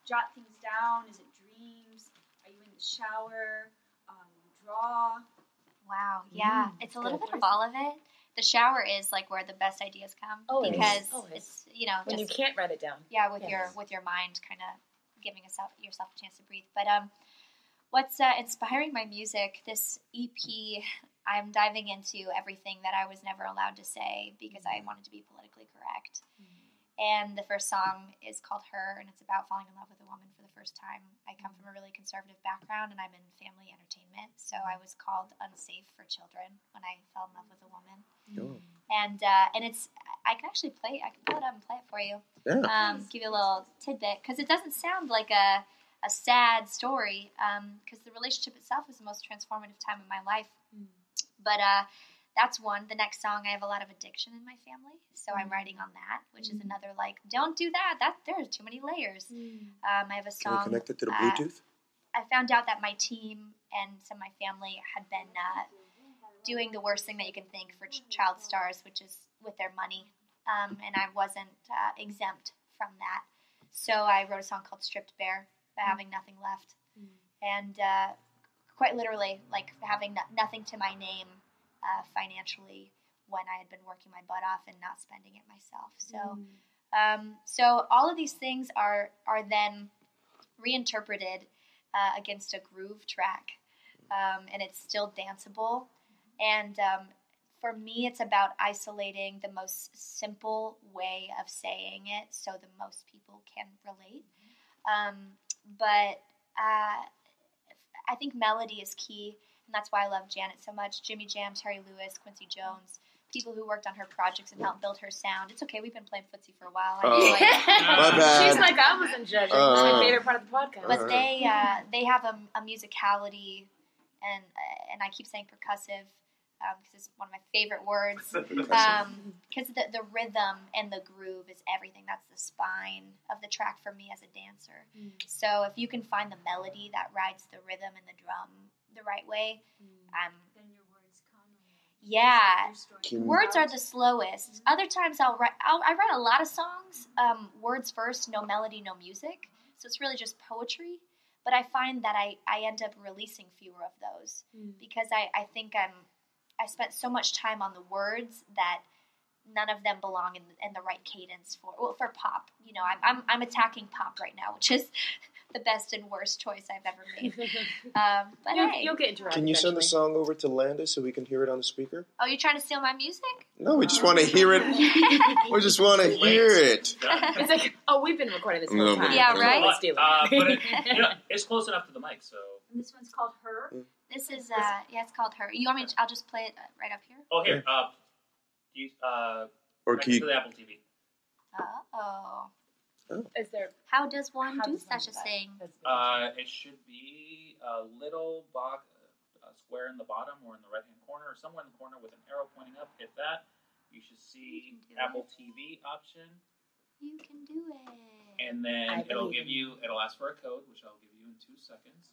jot things down? Is it dreams? Are you in the shower? Draw? Wow, yeah. It's a little bit of all of it. The shower is like where the best ideas come because it's, you know, when just, you can't write it down. Yeah, with your mind kind of giving yourself a chance to breathe. But what's inspiring my music, this EP, I'm diving into everything that I was never allowed to say because I wanted to be politically correct. And the first song is called Her, and it's about falling in love with a woman for the first time. I come from a really conservative background, and I'm in family entertainment, so I was called unsafe for children when I fell in love with a woman. And it's I can actually play. I can pull it up and play it for you. Yeah. Give you a little tidbit because it doesn't sound like a sad story. Because the relationship itself was the most transformative time of my life. But that's one. The next song, I have a lot of addiction in my family, so I'm writing on that, which is another like, don't do that. There's too many layers. I have a song. Can we connect it to the Bluetooth? I found out that my team and some of my family had been doing the worst thing that you can think for child stars, which is with their money, and I wasn't exempt from that. So I wrote a song called Stripped Bare, by having nothing left, and quite literally, like having nothing to my name financially when I had been working my butt off and not spending it myself. So, so all of these things are then reinterpreted against a groove track, and it's still danceable. And for me, it's about isolating the most simple way of saying it so the most people can relate. But I think melody is key, and that's why I love Janet so much. Jimmy Jam, Terry Lewis, Quincy Jones, people who worked on her projects and helped build her sound. It's okay, we've been playing footsie for a while. My bad. She's like, I wasn't judging. It's my favorite part of the podcast. But they have a musicality, and I keep saying percussive, because it's one of my favorite words. Because the rhythm and the groove is everything. That's the spine of the track for me as a dancer. So if you can find the melody that rides the rhythm and the drum the right way, Then your words come. Yeah, words are the slowest. Other times I write a lot of songs, words first, no melody, no music. So it's really just poetry. But I find that I end up releasing fewer of those because I think I spent so much time on the words that none of them belong in the right cadence for pop. You know, I'm attacking pop right now, which is the best and worst choice I've ever made. But you'll get interrupted. Can you send the song over to Landis so we can hear it on the speaker? Oh, you're trying to steal my music? No, we just want to hear it. We just want to hear it. It's like, we've been recording this whole time. Yeah, right? But it's close enough to the mic, so. And this one's called Her. This is, it's called Her. You want me I'll just play it right up here? Oh, here. Or next to the Apple TV. Oh. Is there? How does one do such a thing? It should be a little box, a square in the bottom or in the right-hand corner or somewhere in the corner with an arrow pointing up. Hit that. You should see Apple TV option. You can do it. And then it'll ask for a code, which I'll give you in 2 seconds.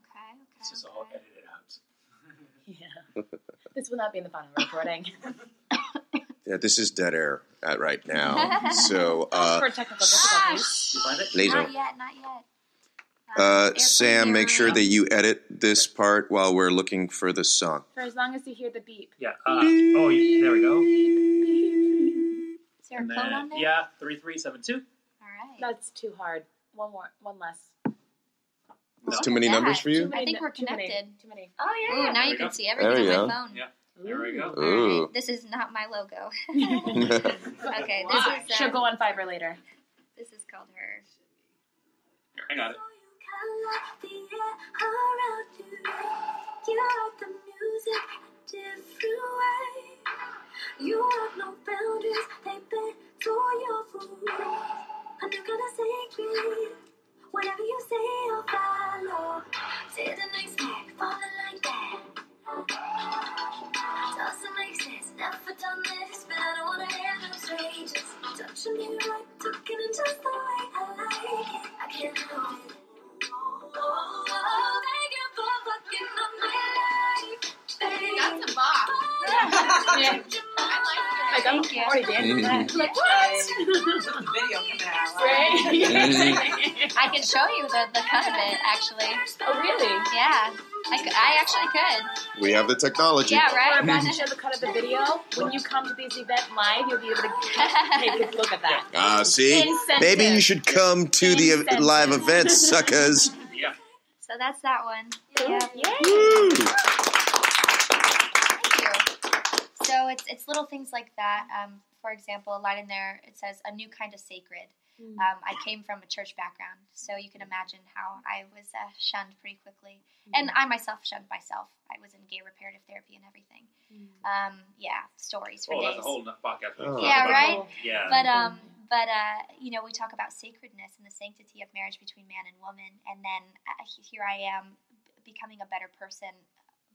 Okay. This is all edited out. Yeah. This will not be in the final recording. Yeah, this is dead air right now. So, for technical difficulties. You find it? Laser. Not yet. Sam, make sure that you edit this part while we're looking for the song. For as long as you hear the beep. Yeah. There we go. Is there a code on there? Yeah, 3372. All right. That's too hard. One less. There's too many numbers for you? I think we're connected. Too many. Oh, yeah. Ooh, now you can see everything on my phone. Yeah. There we go. Ooh. Right. This is not my logo. Okay, this is... She'll go on Fiverr later. This is called Her. Here, I got it. You have no boundaries, they bend to your food. I'm not gonna say whatever you say, I'll follow. Say the next day, falling like that. Doesn't make sense, never done this, but I don't wanna hear no strangers touching me right, talking in just the way I like it. I can't help it. Oh, thank you for fucking up my life. That's a bop. Yeah. Like, I'm already dancing that. Like, what? The video coming out. Right? I can show you the cut of it, actually. Oh, really? Yeah. I actually could. We have the technology. Yeah, right? We're about to show the cut of the video. When you come to these events live, you'll be able to take a look at that. See? Incentive. Maybe you should come to the live events, suckers. Yeah. So that's that one. Yeah. Yay! Thank you. So it's little things like that. For example, a line in there, it says, a new kind of sacred. I came from a church background, so you can imagine how I was shunned pretty quickly. And I myself shunned myself. I was in gay reparative therapy and everything. Stories for days. That's a whole podcast. Yeah, right? Yeah. But we talk about sacredness and the sanctity of marriage between man and woman, and then here I am becoming a better person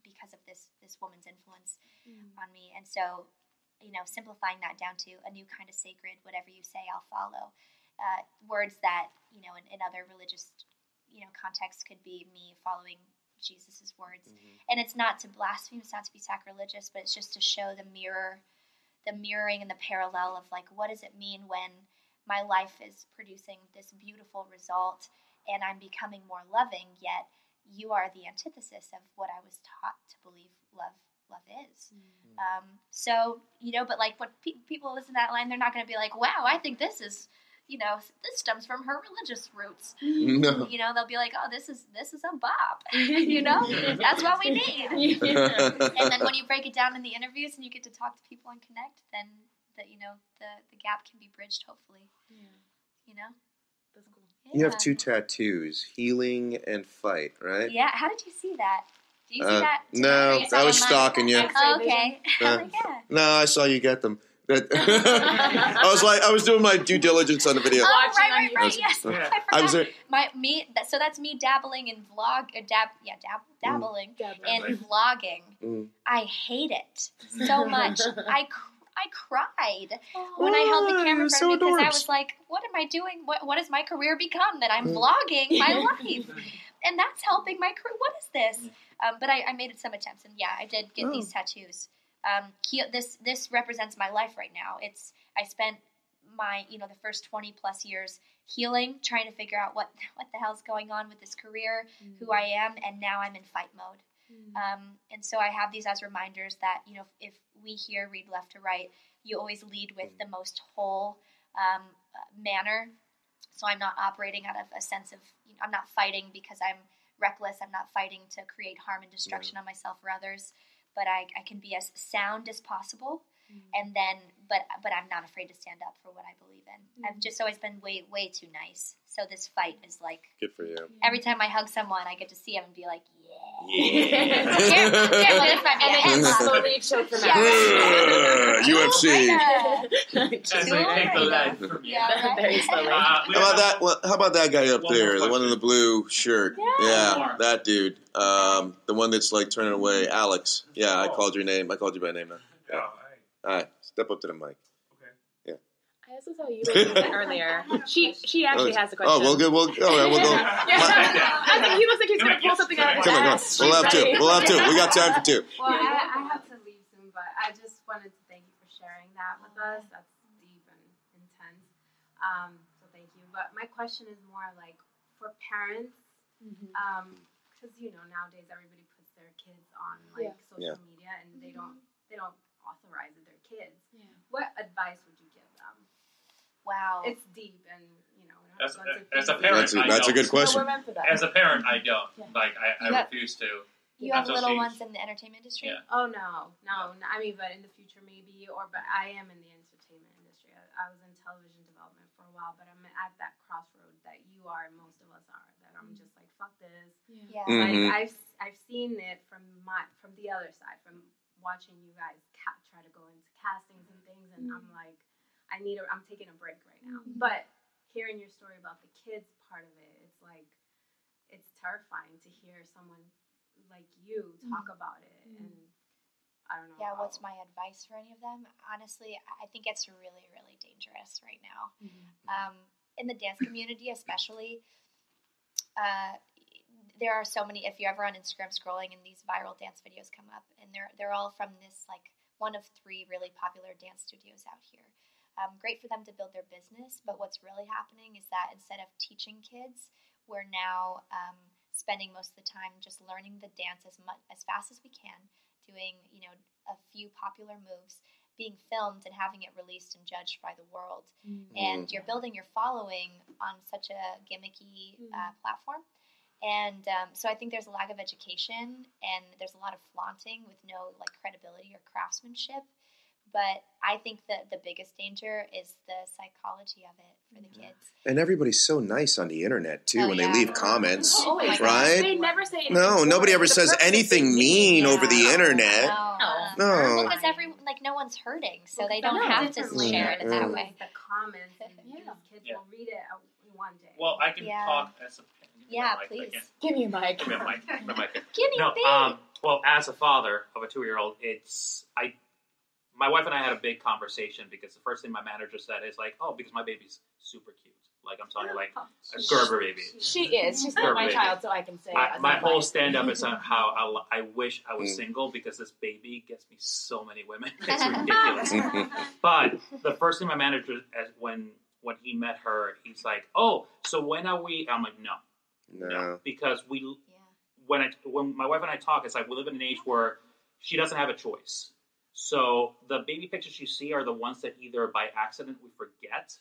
because of this woman's influence on me. And so, simplifying that down to a new kind of sacred, whatever you say, I'll follow. Words that, in other religious, contexts could be me following Jesus's words. And it's not to blaspheme, it's not to be sacrilegious, but it's just to show the mirroring and the parallel of like, what does it mean when my life is producing this beautiful result and I'm becoming more loving, yet you are the antithesis of what I was taught to believe love is. But like when people listen to that line, they're not going to be like, wow, I think this is, this stems from her religious roots. No. They'll be like, oh, this is a bop. That's what we need. And then when you break it down in the interviews and you get to talk to people and connect, then the gap can be bridged, hopefully. That's cool. Yeah. You have 2 tattoos, healing and fight, right? Yeah. How did you see that? Do you see that? No, I was stalking you. Oh, okay. Yeah. No, I saw you get them. I was doing my due diligence on the video. Oh, right. Yes, I was there. So that's me dabbling in dabbling in vlogging. I hate it so much. I cried when I held the camera in front of me because I was like, what am I doing? What has my career become that I'm vlogging my life? And that's helping my career. What is this? But I made some attempts, and I did get these tattoos. This represents my life right now. I spent my the first 20 plus years healing, trying to figure out what the hell's going on with this career, who I am, and now I'm in fight mode. And so I have these as reminders that if we here read left to right, you always lead with the most whole manner. So I'm not operating out of a sense of I'm not fighting because I'm reckless. I'm not fighting to create harm and destruction on myself or others. But I can be as sound as possible, and then, but I'm not afraid to stand up for what I believe in. I've just always been way too nice. So this fight is like good for you. Every time I hug someone, I get to see him and be like, and slowly choke them out. UFC. Very slowly. How about that guy up there, the one in the blue shirt? Yeah, that dude. The one that's like turning away, Alex. Yeah, I called your name. I called you by name now. Yeah. All right, step up to the mic. I also saw you earlier. She actually has a question. Oh, we'll go. I think he looks like he's going to pull something out of his ass. We'll have 2. We got time for 2. Well, I have to leave soon, but I just wanted to thank you for sharing that with us. That's deep and intense. So thank you. But my question is more like for parents, because nowadays everybody puts their kids on social media, and they don't authorize it, their kids. Yeah. What advice would you give them? Wow, it's deep, and as a parent, that's a good question. As a parent, I don't I refuse to. You have little ones in the entertainment industry? Yeah. Oh no. I mean, but in the future maybe, but I am in the entertainment industry. I was in television development for a while, but I'm at that crossroad that you are, and most of us are. That I'm just like, fuck this. Yeah. Like I've seen it from the other side, from watching you guys try to go into castings and things, and I'm like, I'm taking a break right now. But hearing your story about the kids part of it, it's like, it's terrifying to hear someone like you talk about it, and I don't know. Yeah, what's my advice for any of them? Honestly, I think it's really, really dangerous right now. In the dance community especially, there are so many, if you're ever on Instagram scrolling and these viral dance videos come up, and they're all from this, like, one of 3 really popular dance studios out here. Great for them to build their business, but what's really happening is that instead of teaching kids, we're now spending most of the time just learning the dance as fast as we can, doing, a few popular moves, being filmed and having it released and judged by the world. And you're building your following on such a gimmicky platform. And so I think there's a lack of education, and there's a lot of flaunting with no credibility or craftsmanship. But I think that the biggest danger is the psychology of it for the kids. And everybody's so nice on the internet, too, when they leave comments, Always. right? They never say anything. No, nobody ever says anything mean over the internet. No. Because no one's hurting, so they don't have to share it that way. The comments, and these kids will read it one day. Well, I can talk as a please. Give me a mic. Give me a mic. Give me a big. Well, as a father of a 2-year-old, my wife and I had a big conversation because the first thing my manager said is like, "Oh, because my baby's super cute." Like I'm telling you, like a Gerber baby. She is. She's not my child, so I can say. My whole stand-up is on how I wish I was single because this baby gets me so many women. It's ridiculous. But the first thing my manager, when he met her, he's like, "Oh, so when are we?" I'm like, "No, because when my wife and I talk, it's like we live in an age where she doesn't have a choice. So the baby pictures you see are the ones that either by accident we forget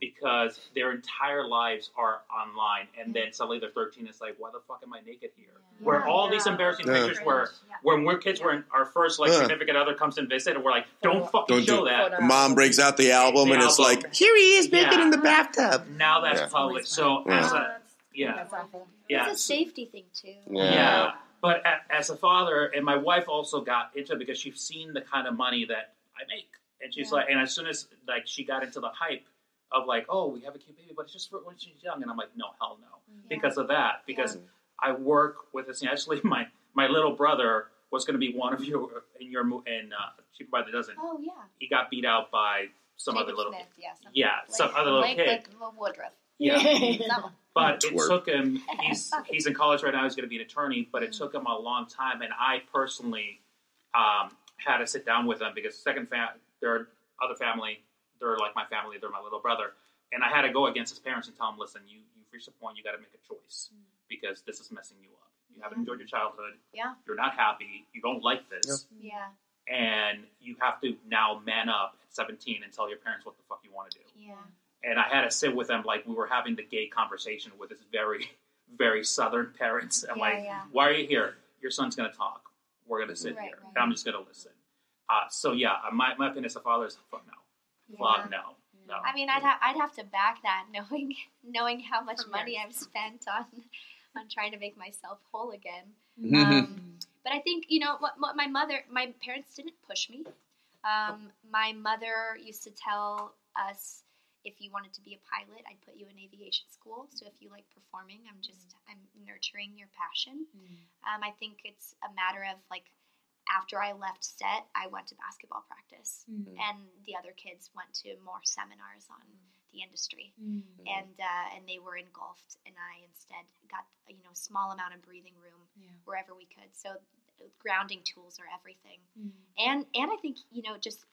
because their entire lives are online, and then suddenly they're 13. It's like, why the fuck am I naked here? Where all these embarrassing pictures where when we're kids, were our first significant other comes and visit, and we're like, don't show that. Mom breaks out the album, and it's like, here he is naked in the bathtub. Now that's public. So as a it's a safety thing too. Yeah. But as a father, and my wife also got into it because she's seen the kind of money that I make. And she's like, and as soon as she got into the hype of like, oh, we have a cute baby, but it's just for when she's young. And I'm like, no, hell no. Because of that. Because I work with this. Actually, my little brother was going to be one of you in Cheaper by the Dozen. Oh, yeah. He got beat out by some Jacob other little Smith, some other little kid. Like Woodruff. Yeah. But it took him, he's in college right now, he's going to be an attorney, but it took him a long time, and I personally had to sit down with him because their other family, they're like my family, they're my little brother, and I had to go against his parents and tell him, listen, you've reached a point, you got to make a choice, because this is messing you up. You haven't enjoyed your childhood, you're not happy, you don't like this, and you have to now man up at 17 and tell your parents what the fuck you want to do. And I had to sit with them like we were having the gay conversation with his very, very Southern parents. I'm why are you here? Your son's going to talk. We're going to sit here. And I'm just going to listen. My opinion as a father is fuck no. Fuck no. I mean, I'd have to back that knowing how much money I've spent on trying to make myself whole again. But I think, what my parents didn't push me. My mother used to tell us, if you wanted to be a pilot, I'd put you in aviation school. So if you like performing, I'm nurturing your passion. I think it's a matter of after I left set, I went to basketball practice, and the other kids went to more seminars on the industry, and they were engulfed, and I instead got a small amount of breathing room wherever we could. So grounding tools are everything, and I think just.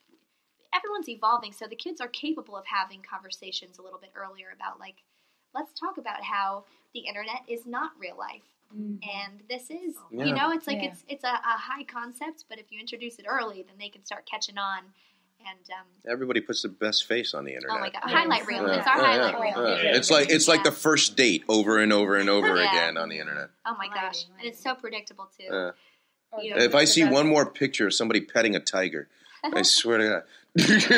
Everyone's evolving, so the kids are capable of having conversations a little bit earlier about let's talk about how the internet is not real life, and this is, it's a high concept, but if you introduce it early, then they can start catching on. And everybody puts the best face on the internet. Oh my god, highlight reel! It's our highlight reel. It's like the first date over and over and over again on the internet. Oh my gosh, and it's so predictable too. If I see one more picture of somebody petting a tiger, I swear to God. Excuse me. Is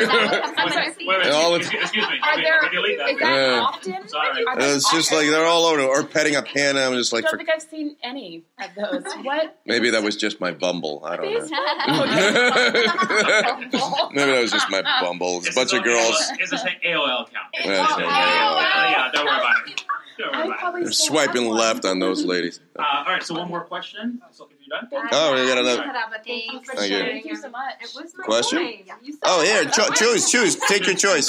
that often? Sorry. It's just like they're all over, or petting a panda. I'm just like, I don't think I've seen any of those. What? Maybe that was just my Bumble. I don't know. Maybe that was just my Bumble. It's a bunch of girls. Is this an AOL account? Yeah, don't worry about it. I'm swiping left on those ladies. All right, so one more question. So if you're done. Oh, we got another. Thank you so much. It was my question? Oh, here, choose. Take your choice.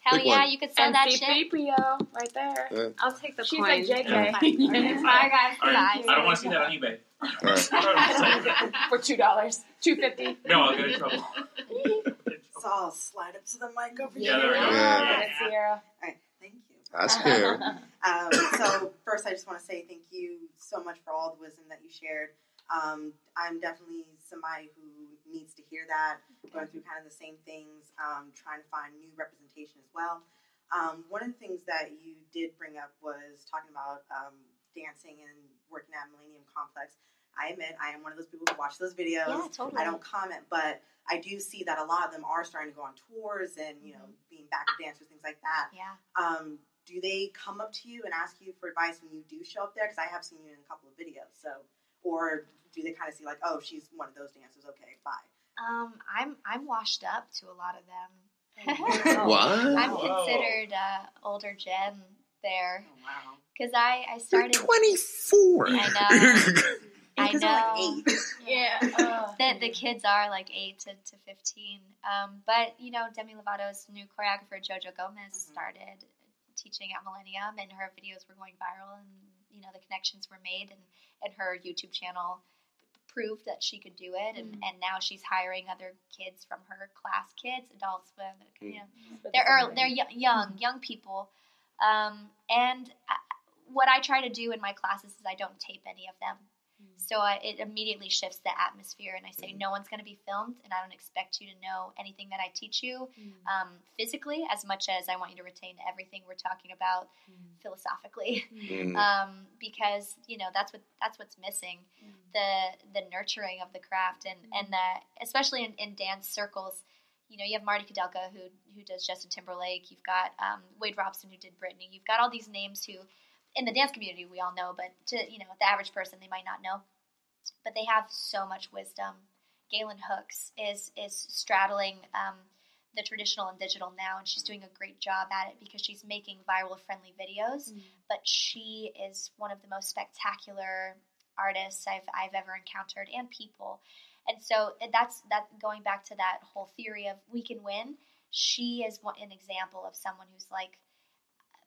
Hell Pick yeah, one. you could sell that shit. C-3PO right there. I'll take the She's coin. like JK. Bye, guys. All right, I don't want to see that on eBay. For $2. $2.50. No, I'll get in trouble. So I'll slide up to the mic over Yeah, here. there we go. Yeah. Sierra. All right, thank you. That's fair. So first, I just want to say thank you so much for all the wisdom that you shared. I'm definitely somebody who needs to hear that, going through kind of the same things, trying to find new representation as well. One of the things that you did bring up was talking about dancing and working at Millennium Complex. I admit I am one of those people who watch those videos. Yeah, totally. I don't comment, but I do see that a lot of them are starting to go on tours and, you know, being backup dancers, things like that. Yeah. Do they come up to you and ask you for advice when you do show up there? Because I have seen you in a couple of videos. So, or do they kind of see like, oh, she's one of those dancers. Okay, bye. I'm washed up to a lot of them. What? I'm considered older gen there. Oh, wow. Because I started. You're 24. I know. I know. Like 8. Yeah. The kids are like 8 to 15. But, you know, Demi Lovato's new choreographer, Jojo Gomez, started teaching at Millennium, and her videos were going viral, and, you know, the connections were made, and her YouTube channel proved that she could do it, and now she's hiring other kids from her class, kids, adults, you know, they're young people. And what I try to do in my classes is I don't tape any of them. So it immediately shifts the atmosphere, and I say no one's going to be filmed, and I don't expect you to know anything that I teach you physically as much as I want you to retain everything we're talking about philosophically, because, you know, that's what's missing, the nurturing of the craft, and especially in dance circles. You know, you have Marty Kudelka who does Justin Timberlake. You've got Wade Robson who did Britney. You've got all these names who, in the dance community, we all know, but to, you know, the average person, they might not know. But they have so much wisdom. Galen Hooks is straddling the traditional and digital now, and she's doing a great job at it because she's making viral-friendly videos. But she is one of the most spectacular artists I've ever encountered, and people. And so that's going back to that whole theory of we can win. She is an example of someone who's like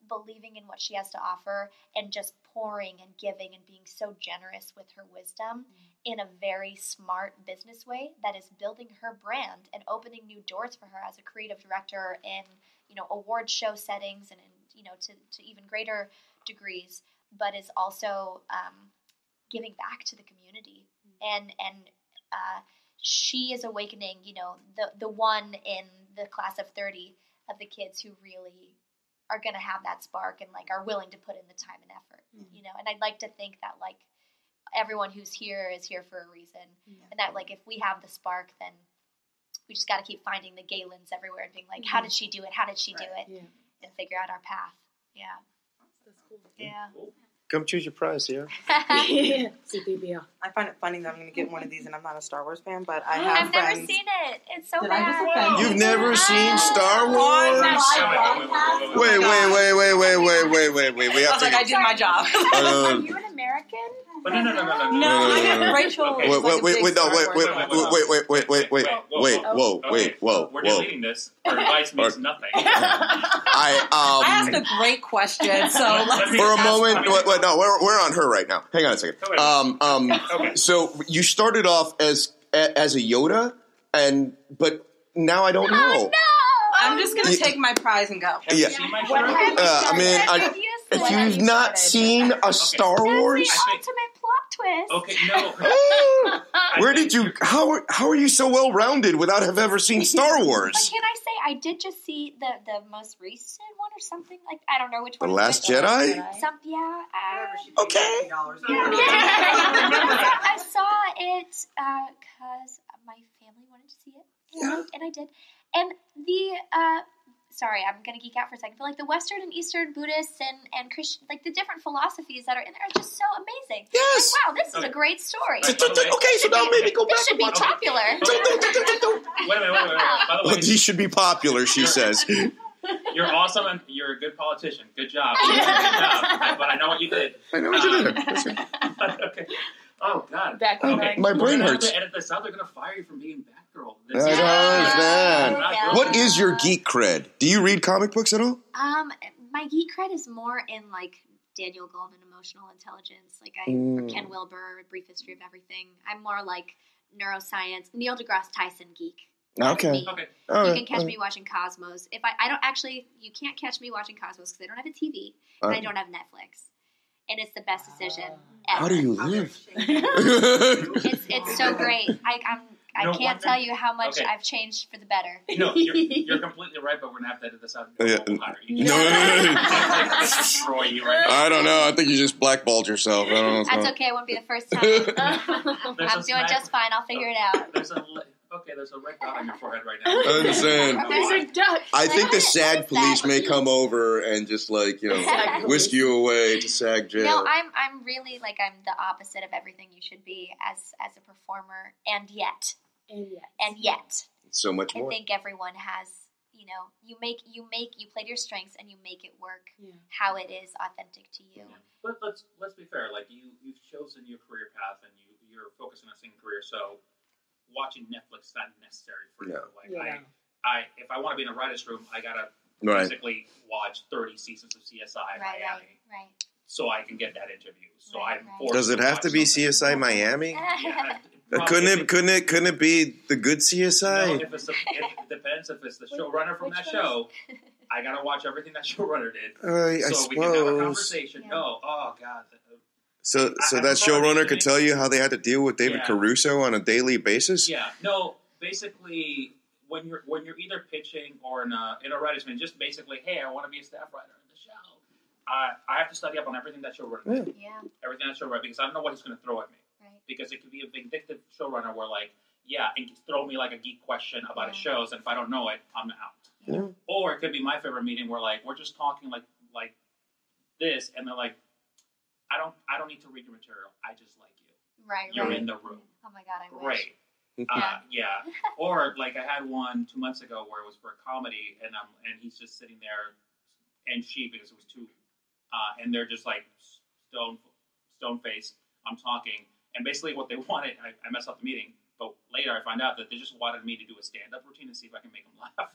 believing in what she has to offer and just pouring and giving and being so generous with her wisdom in a very smart business way that is building her brand and opening new doors for her as a creative director in, you know, award show settings and in, you know, to even greater degrees, but is also giving back to the community. And she is awakening, you know, the one in the class of 30 of the kids who really are going to have that spark and, like, are willing to put in the time and effort, you know. And I'd like to think that, like, everyone who's here is here for a reason. And that, like, if we have the spark, then we just got to keep finding the Galens everywhere and being like, how did she do it? How did she do it? Yeah. And figure out our path. Yeah. That's cool. Yeah. Come choose your prize, Sierra. CPBL. I find it funny that I'm going to get one of these, and I'm not a Star Wars fan, but I have I've friends. never seen it. It's so Did bad. I just offend you? You've never seen Star Wars? Wait. We have I was like, I did my job. Are you an American? But no. No, I get Rachel. Whoa. We're deleting this. Her advice means nothing. I asked a great question, so let's for a moment. No, we're on her right now. Hang on a second. Okay. So you started off as a Yoda, but now I don't know. No! I'm just gonna take my prize and go. Yeah. If you've not seen a Star Wars, That's the ultimate plot twist. Okay, no. where did you? How are you so well rounded without have ever seen Star Wars? But can I say I did just see the most recent one or something, like, I don't know which one. The Last Jedi? Okay. I saw it because my family wanted to see it, and I did. And the sorry, I'm going to geek out for a second, but, like, the Western and Eastern Buddhists and Christian, like, the different philosophies that are in there are just so amazing. Yes. Like, wow, this is a great story. Okay, so now maybe go back. This should be popular. Wait a minute. By the way, These should be popular, she says. you're awesome and you're a good politician. Good job. But I know what you did. I know what you did. Okay. Oh, God. Okay. My brain hurts. Have to edit this out. They're going to fire you from being Batgirl. I don't understand. What is your geek cred? Do you read comic books at all? My geek cred is more in, like, Daniel Goleman emotional intelligence. Like, Ken Wilber, Brief History of Everything. I'm more like neuroscience, Neil deGrasse Tyson geek. Okay. You can catch me watching Cosmos. If I don't actually, you can't catch me watching Cosmos because I don't have a TV and I don't have Netflix. And it's the best decision ever. How do you live? It's so great. I can't tell you how much I've changed for the better. No, you're completely right, but we're gonna have to edit this out. No. Destroy you right now. I don't know. I think you just blackballed yourself. I don't know what's That's going. okay. It won't be the first time. I'm doing just fine. I'll figure it out. There's a red dot on your forehead right now. I understand. There's a duck. I think the SAG police may come over and just whisk you away to SAG jail. No, I'm really I'm the opposite of everything you should be as a performer, and yet. So much more. I think everyone has, you play to your strengths and you make it work how it is authentic to you. Yeah. But let's be fair. You've chosen your career path and you're focusing on a singing career. So watching Netflix is not necessary for you. If I want to be in a writer's room, I gotta basically watch 30 seasons of CSI Miami. Right. So I can get that interview. So I'm forced. Does it have to be CSI Miami? Yeah. Couldn't it be the good CSI? No, it depends. If it's the showrunner from that show, I gotta watch everything that showrunner did. I so suppose. We can have a conversation. Yeah. Oh God. So that showrunner could tell you how they had to deal with David Caruso on a daily basis? Yeah. No. Basically, when you're either pitching or in a writer's room, just basically, hey, I want to be a staff writer in the show. I have to study up on everything that showrunner did. Yeah. Everything that showrunner, because I don't know what he's going to throw at me. Right. Because it could be a vindictive showrunner where and throw me a geek question about his shows, and if I don't know it, I'm out. Yeah. Or it could be my favorite meeting where we're just talking like this, and they're like, I don't need to read your material. I just like you. Right. You're in the room. Oh my God, I wish. Great. Yeah. Or I had one 2 months ago where it was for a comedy, and he's just sitting there, and because it was too, and they're just stone faced. I'm talking, and basically what they wanted, I messed up the meeting, but later I find out that they just wanted me to do a stand-up routine and see if I can make them laugh.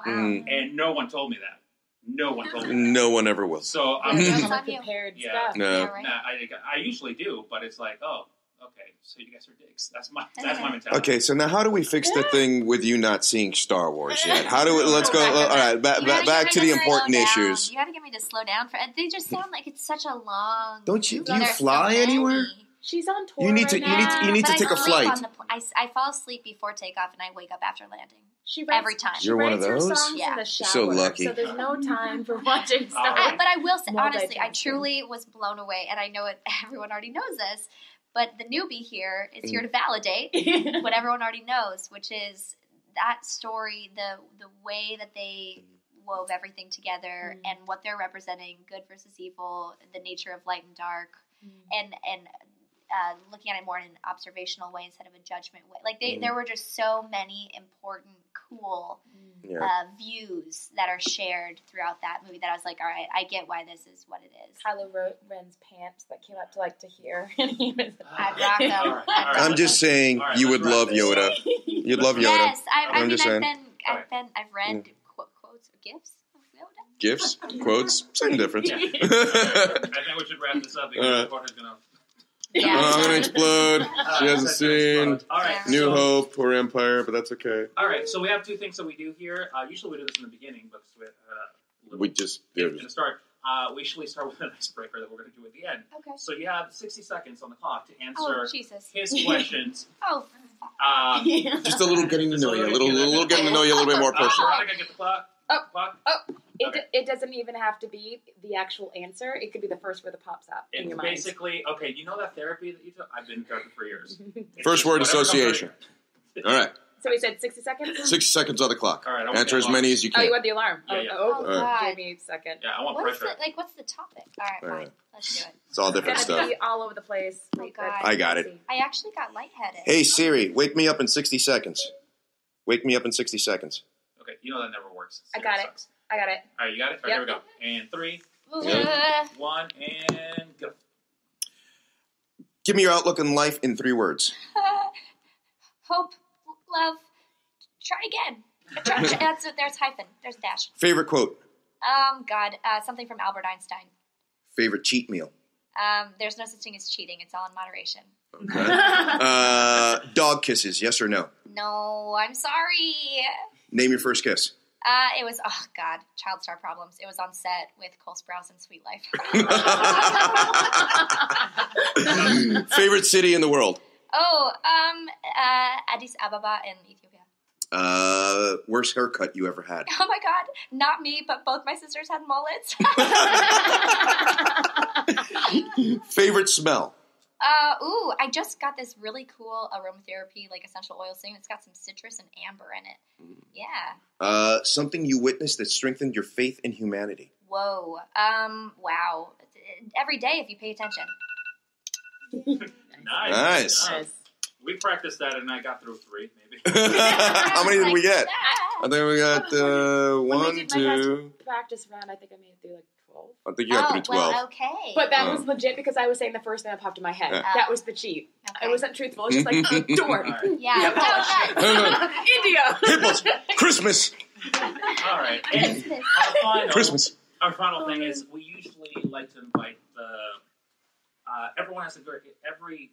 Wow. And no one told me that. No one told me that. No one ever will. So I'm prepared stuff. No. I usually do, but it's okay, so you guys are dicks. That's my mentality. Okay, so now how do we fix the thing with you not seeing Star Wars yet? Let's go, all right, back to the important issues. You gotta get me to slow down. They just sound like it's such a long... Do you fly anywhere? She's on tour. You need to take a flight. I fall asleep before takeoff and I wake up after landing. Every time. You're one of those? In the shower, so lucky. So there's no time for watching stuff. But I will say, honestly, I truly was blown away, and I know everyone already knows this, but the newbie here is here to validate what everyone already knows, which is that story, the way that they wove everything together and what they're representing, good versus evil, the nature of light and dark, and looking at it more in an observational way instead of a judgment way. There were just so many important, cool views that are shared throughout that movie that I was like, all right, I get why this is what it is. Kylo Ren's pants that came up to here, and he was. I'd rock them. I'm just saying, you would love Yoda. You'd love Yoda. Yes, I've read quotes or gifs of Yoda. Gifs, quotes, same difference. I think we should wrap this up because Jorge's going to. I'm going to explode. She hasn't seen New Hope or Empire, but that's okay. All right, so we have two things that we do here. Usually we do this in the beginning, but we just did. To start, we usually start with an icebreaker that we're going to do at the end. Okay. So you have 60 seconds on the clock to answer his questions. Just a little getting to know you, a little getting to know you a little bit more personally. How did I get the clock? It doesn't even have to be the actual answer. It could be the first word that pops up in your mind. Basically, you know that therapy that you took? I've been in therapy for years. First word association. All right. So we said 60 seconds? 60 seconds on the clock. All right. Answer as many as you can. Oh, you want the alarm? Yeah. Give me a second. Yeah, I want pressure. What's the topic? All right, fine. Let's do it. It's all different it's stuff. Be all over the place. Oh, God. I got it. I actually got lightheaded. Hey, Siri, wake me up in 60 seconds. Wake me up in 60 seconds. Okay, you know that never works. I got it. All right, you got it? All right, here we go. And 3, 1, and go. Give me your outlook on life in 3 words. Hope, love, try again. There's hyphen. There's dash. Favorite quote? Something from Albert Einstein. Favorite cheat meal? There's no such thing as cheating. It's all in moderation. Okay. Dog kisses, yes or no? No, I'm sorry. Name your first kiss. It was, child star problems. It was on set with Cole Sprouse and Sweet Life. Favorite city in the world? Addis Ababa in Ethiopia. Worst haircut you ever had? Oh my god, not me, but both my sisters had mullets. Favorite smell? I just got this really cool aromatherapy, like essential oil thing. It's got some citrus and amber in it. Yeah. Something you witnessed that strengthened your faith in humanity? Whoa. Wow. Every day if you pay attention. Nice. We practiced that and I got through 3, maybe. How many did we get? I think we got When we 1, did my 2. practice round, I think I made it through like 12. I think you got through 12. Well, okay. But that was legit because I was saying the first thing that popped in my head. Yeah. That was the cheat. Okay. I wasn't truthful. It was just like, door. Yeah. India. Hippos. Christmas. All right. And Christmas. our final thing is we usually like to invite everyone has every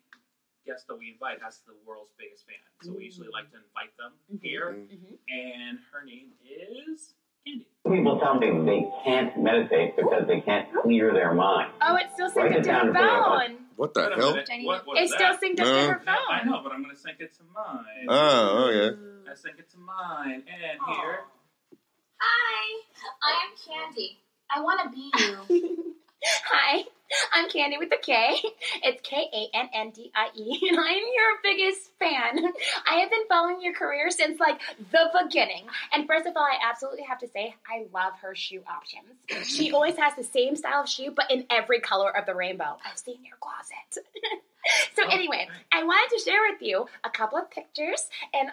guest that we invite has the world's biggest fan. So we usually like to invite them here. And her name is Candy. People tell me they can't meditate because they can't clear their mind. Oh, it's still synced up to her phone. What the hell? What It's still synced up to her phone. I know, but I'm going to sync it to mine. Oh, okay. I sync it to mine. And here. Hi, I'm Candy. I want to be you. Hi, I'm Candy with a K. It's Kandie, and I'm your biggest fan. I have been following your career since, like, the beginning. And first of all, I absolutely have to say, I love her shoe options. She always has the same style of shoe, but in every color of the rainbow. I've seen your closet. So anyway, I wanted to share with you a couple of pictures and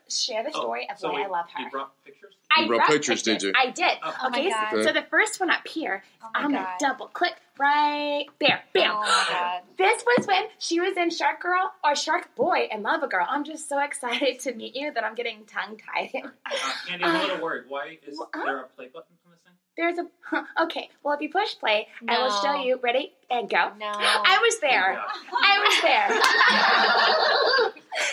share the story of why I love her. You brought pictures? You brought pictures, did you? I did. Oh Okay, my God. so the first one up here, I'm going to God. double click right there. Bam. Oh my God. This was when she was in Shark Girl or Shark Boy and Lava Girl. I'm just so excited to meet you that I'm getting tongue-tied. Candy, I'm a little worried. Why is there a play button on this thing? There's a... Okay, well, if you push play, I will show you. Ready? And go. No. I was there. I was there.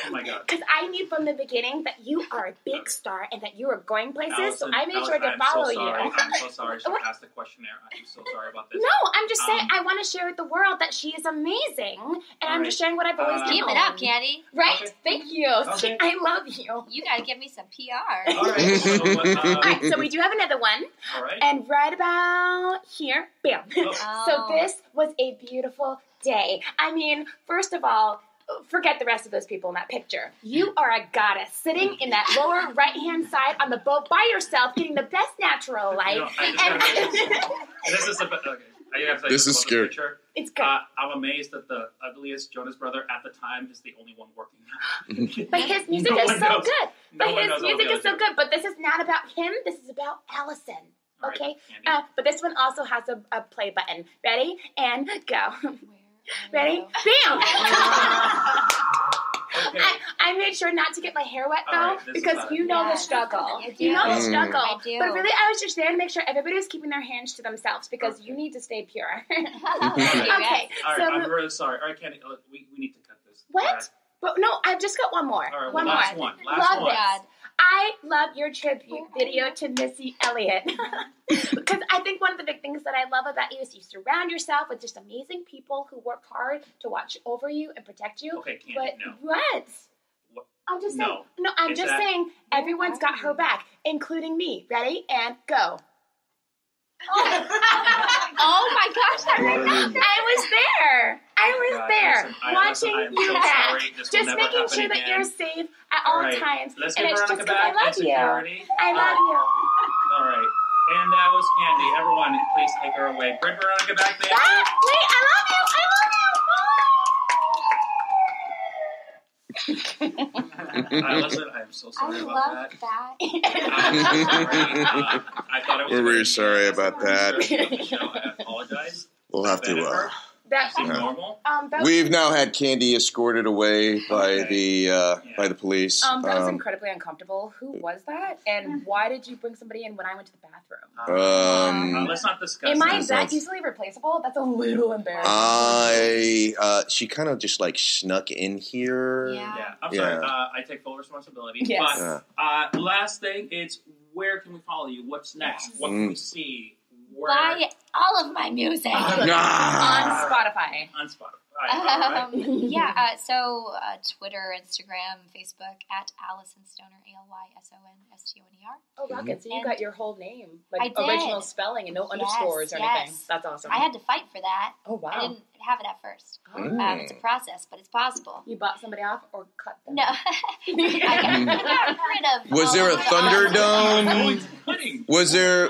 Oh, my God. Because I knew from the beginning that you are a big star and that you were going places, so I made sure to follow you. I'm so sorry. She passed the questionnaire. I'm so sorry about this. No, I'm just saying I want to share with the world that she is amazing, and I'm just sharing what I've always known. Keep it up, Candy. Right? Okay. Thank you. Okay. I love you. You gotta give me some PR. All right. All right, so we do have another one, all right. and right about here, bam. So this was a beautiful day. I mean, first of all, forget the rest of those people in that picture. You are a goddess sitting in that lower right-hand side on the boat by yourself, getting the best natural light. This is This is scary. Picture. It's good. I'm amazed that the ugliest Jonas brother at the time is the only one working now. But his music No is one so knows. good. No But one his knows all music the is so other good. But this is not about him. This is about Alyson. All right, Okay? Candy. But this one also has a play button. Ready? And go. Ready? Go. Bam! Okay. I made sure not to get my hair wet, though, All right, this because is you know the Yes. struggle. I do. You know the Mm. struggle. I do. But really, I was just there to make sure everybody was keeping their hands to themselves because you need to stay pure. Okay. All right, So, I'm really sorry. All right, Candy, we need to cut this. what? All right. But no, I've just got one more. All right, one last more. one. Last Love one. this. I love your tribute video to Missy Elliott because I think one of the big things that I love about you is you surround yourself with just amazing people who work hard to watch over you and protect you. Okay, Candy, But no. what? What? I'm just No. saying. No, I'm Is just that- saying everyone's got her back, including me. Ready? And go. Oh my gosh, that really happened. I was there. I was God, there, listen, watching I am you so back, sorry. This will just never making happen sure that again. you're safe at All all right, times. let's And give it's Veronica just because I back love in security. you. I love you. All right. And that was Candy. Everyone, please take her away. Bring Veronica back there. Wait, I love you. I love Listen, I'm so sorry about love that. that. I'm so sorry. I thought it was. We're really sorry about that. I apologize. We'll have to. That Is it normal? We've now had Candy escorted away by the police. that was incredibly uncomfortable. Who was that? And why did you bring somebody in when I went to the bathroom? Let's not discuss. Am I this. that easily replaceable? That's a little embarrassing. She kind of just like snuck in here. Yeah, I'm sorry. I take full responsibility. Yes. But last thing, it's where can we follow you? What's next? What can we see? Where? Buy all of my music. On Spotify. On Spotify. So Twitter, Instagram, Facebook at Alyson Stoner, ALYSONSTONER. Oh, rocket! So you got your whole name, like I did. original spelling and no underscores or anything. That's awesome. I had to fight for that. Oh wow! I didn't have it at first. It's a process, but it's possible. You bought somebody off or cut them? No, I got rid of. Was there a Thunderdome? Was there?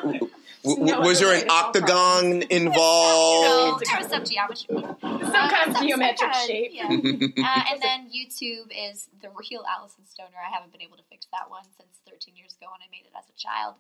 Was there an octagon involved? No, there was some geometry. Some kind of geometric shape. Yeah. And then YouTube is the real Alyson Stoner. I haven't been able to fix that one since 13 years ago when I made it as a child.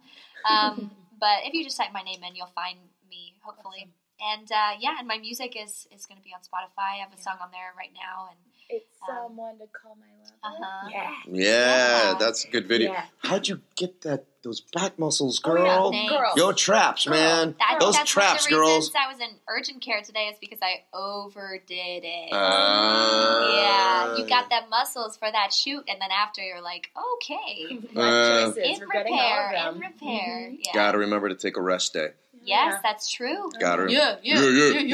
But if you just type my name in, you'll find me, hopefully. And and my music is going to be on Spotify. I have a song on there right now. And it's Someone to Call My Lover. Yeah, that's a good video. Yeah. How'd you get those back muscles, girl? Yo, traps, man. Those traps, one of the girls. reasons I was in urgent care today is because I overdid it. You got them muscles for that shoot, and then after you're like, okay, in repair. Yeah. Gotta remember to take a rest day. Yes, that's true. Got her. Yeah. You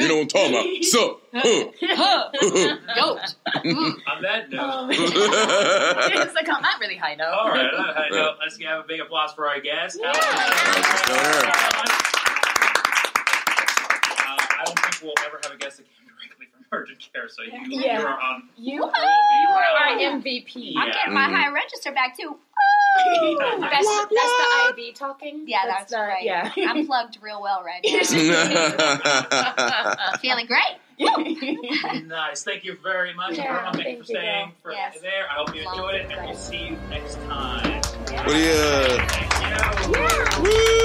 know what I'm talking about. So, goat. On that note. It's like on that really high note. All right, on that high note, let's have a big applause for our guest. Yeah. I don't think we'll ever have a guest that came directly from urgent care, so you are on. You are our MVP. I'm getting my high register back too. That's the IV talking. Yeah, that's right. Yeah. I'm plugged real well right now. Feeling great. Nice. Thank you very much, everyone. Thank you for staying there. I hope you enjoyed it, and we'll see you next time. What do you? Thank you. Woo!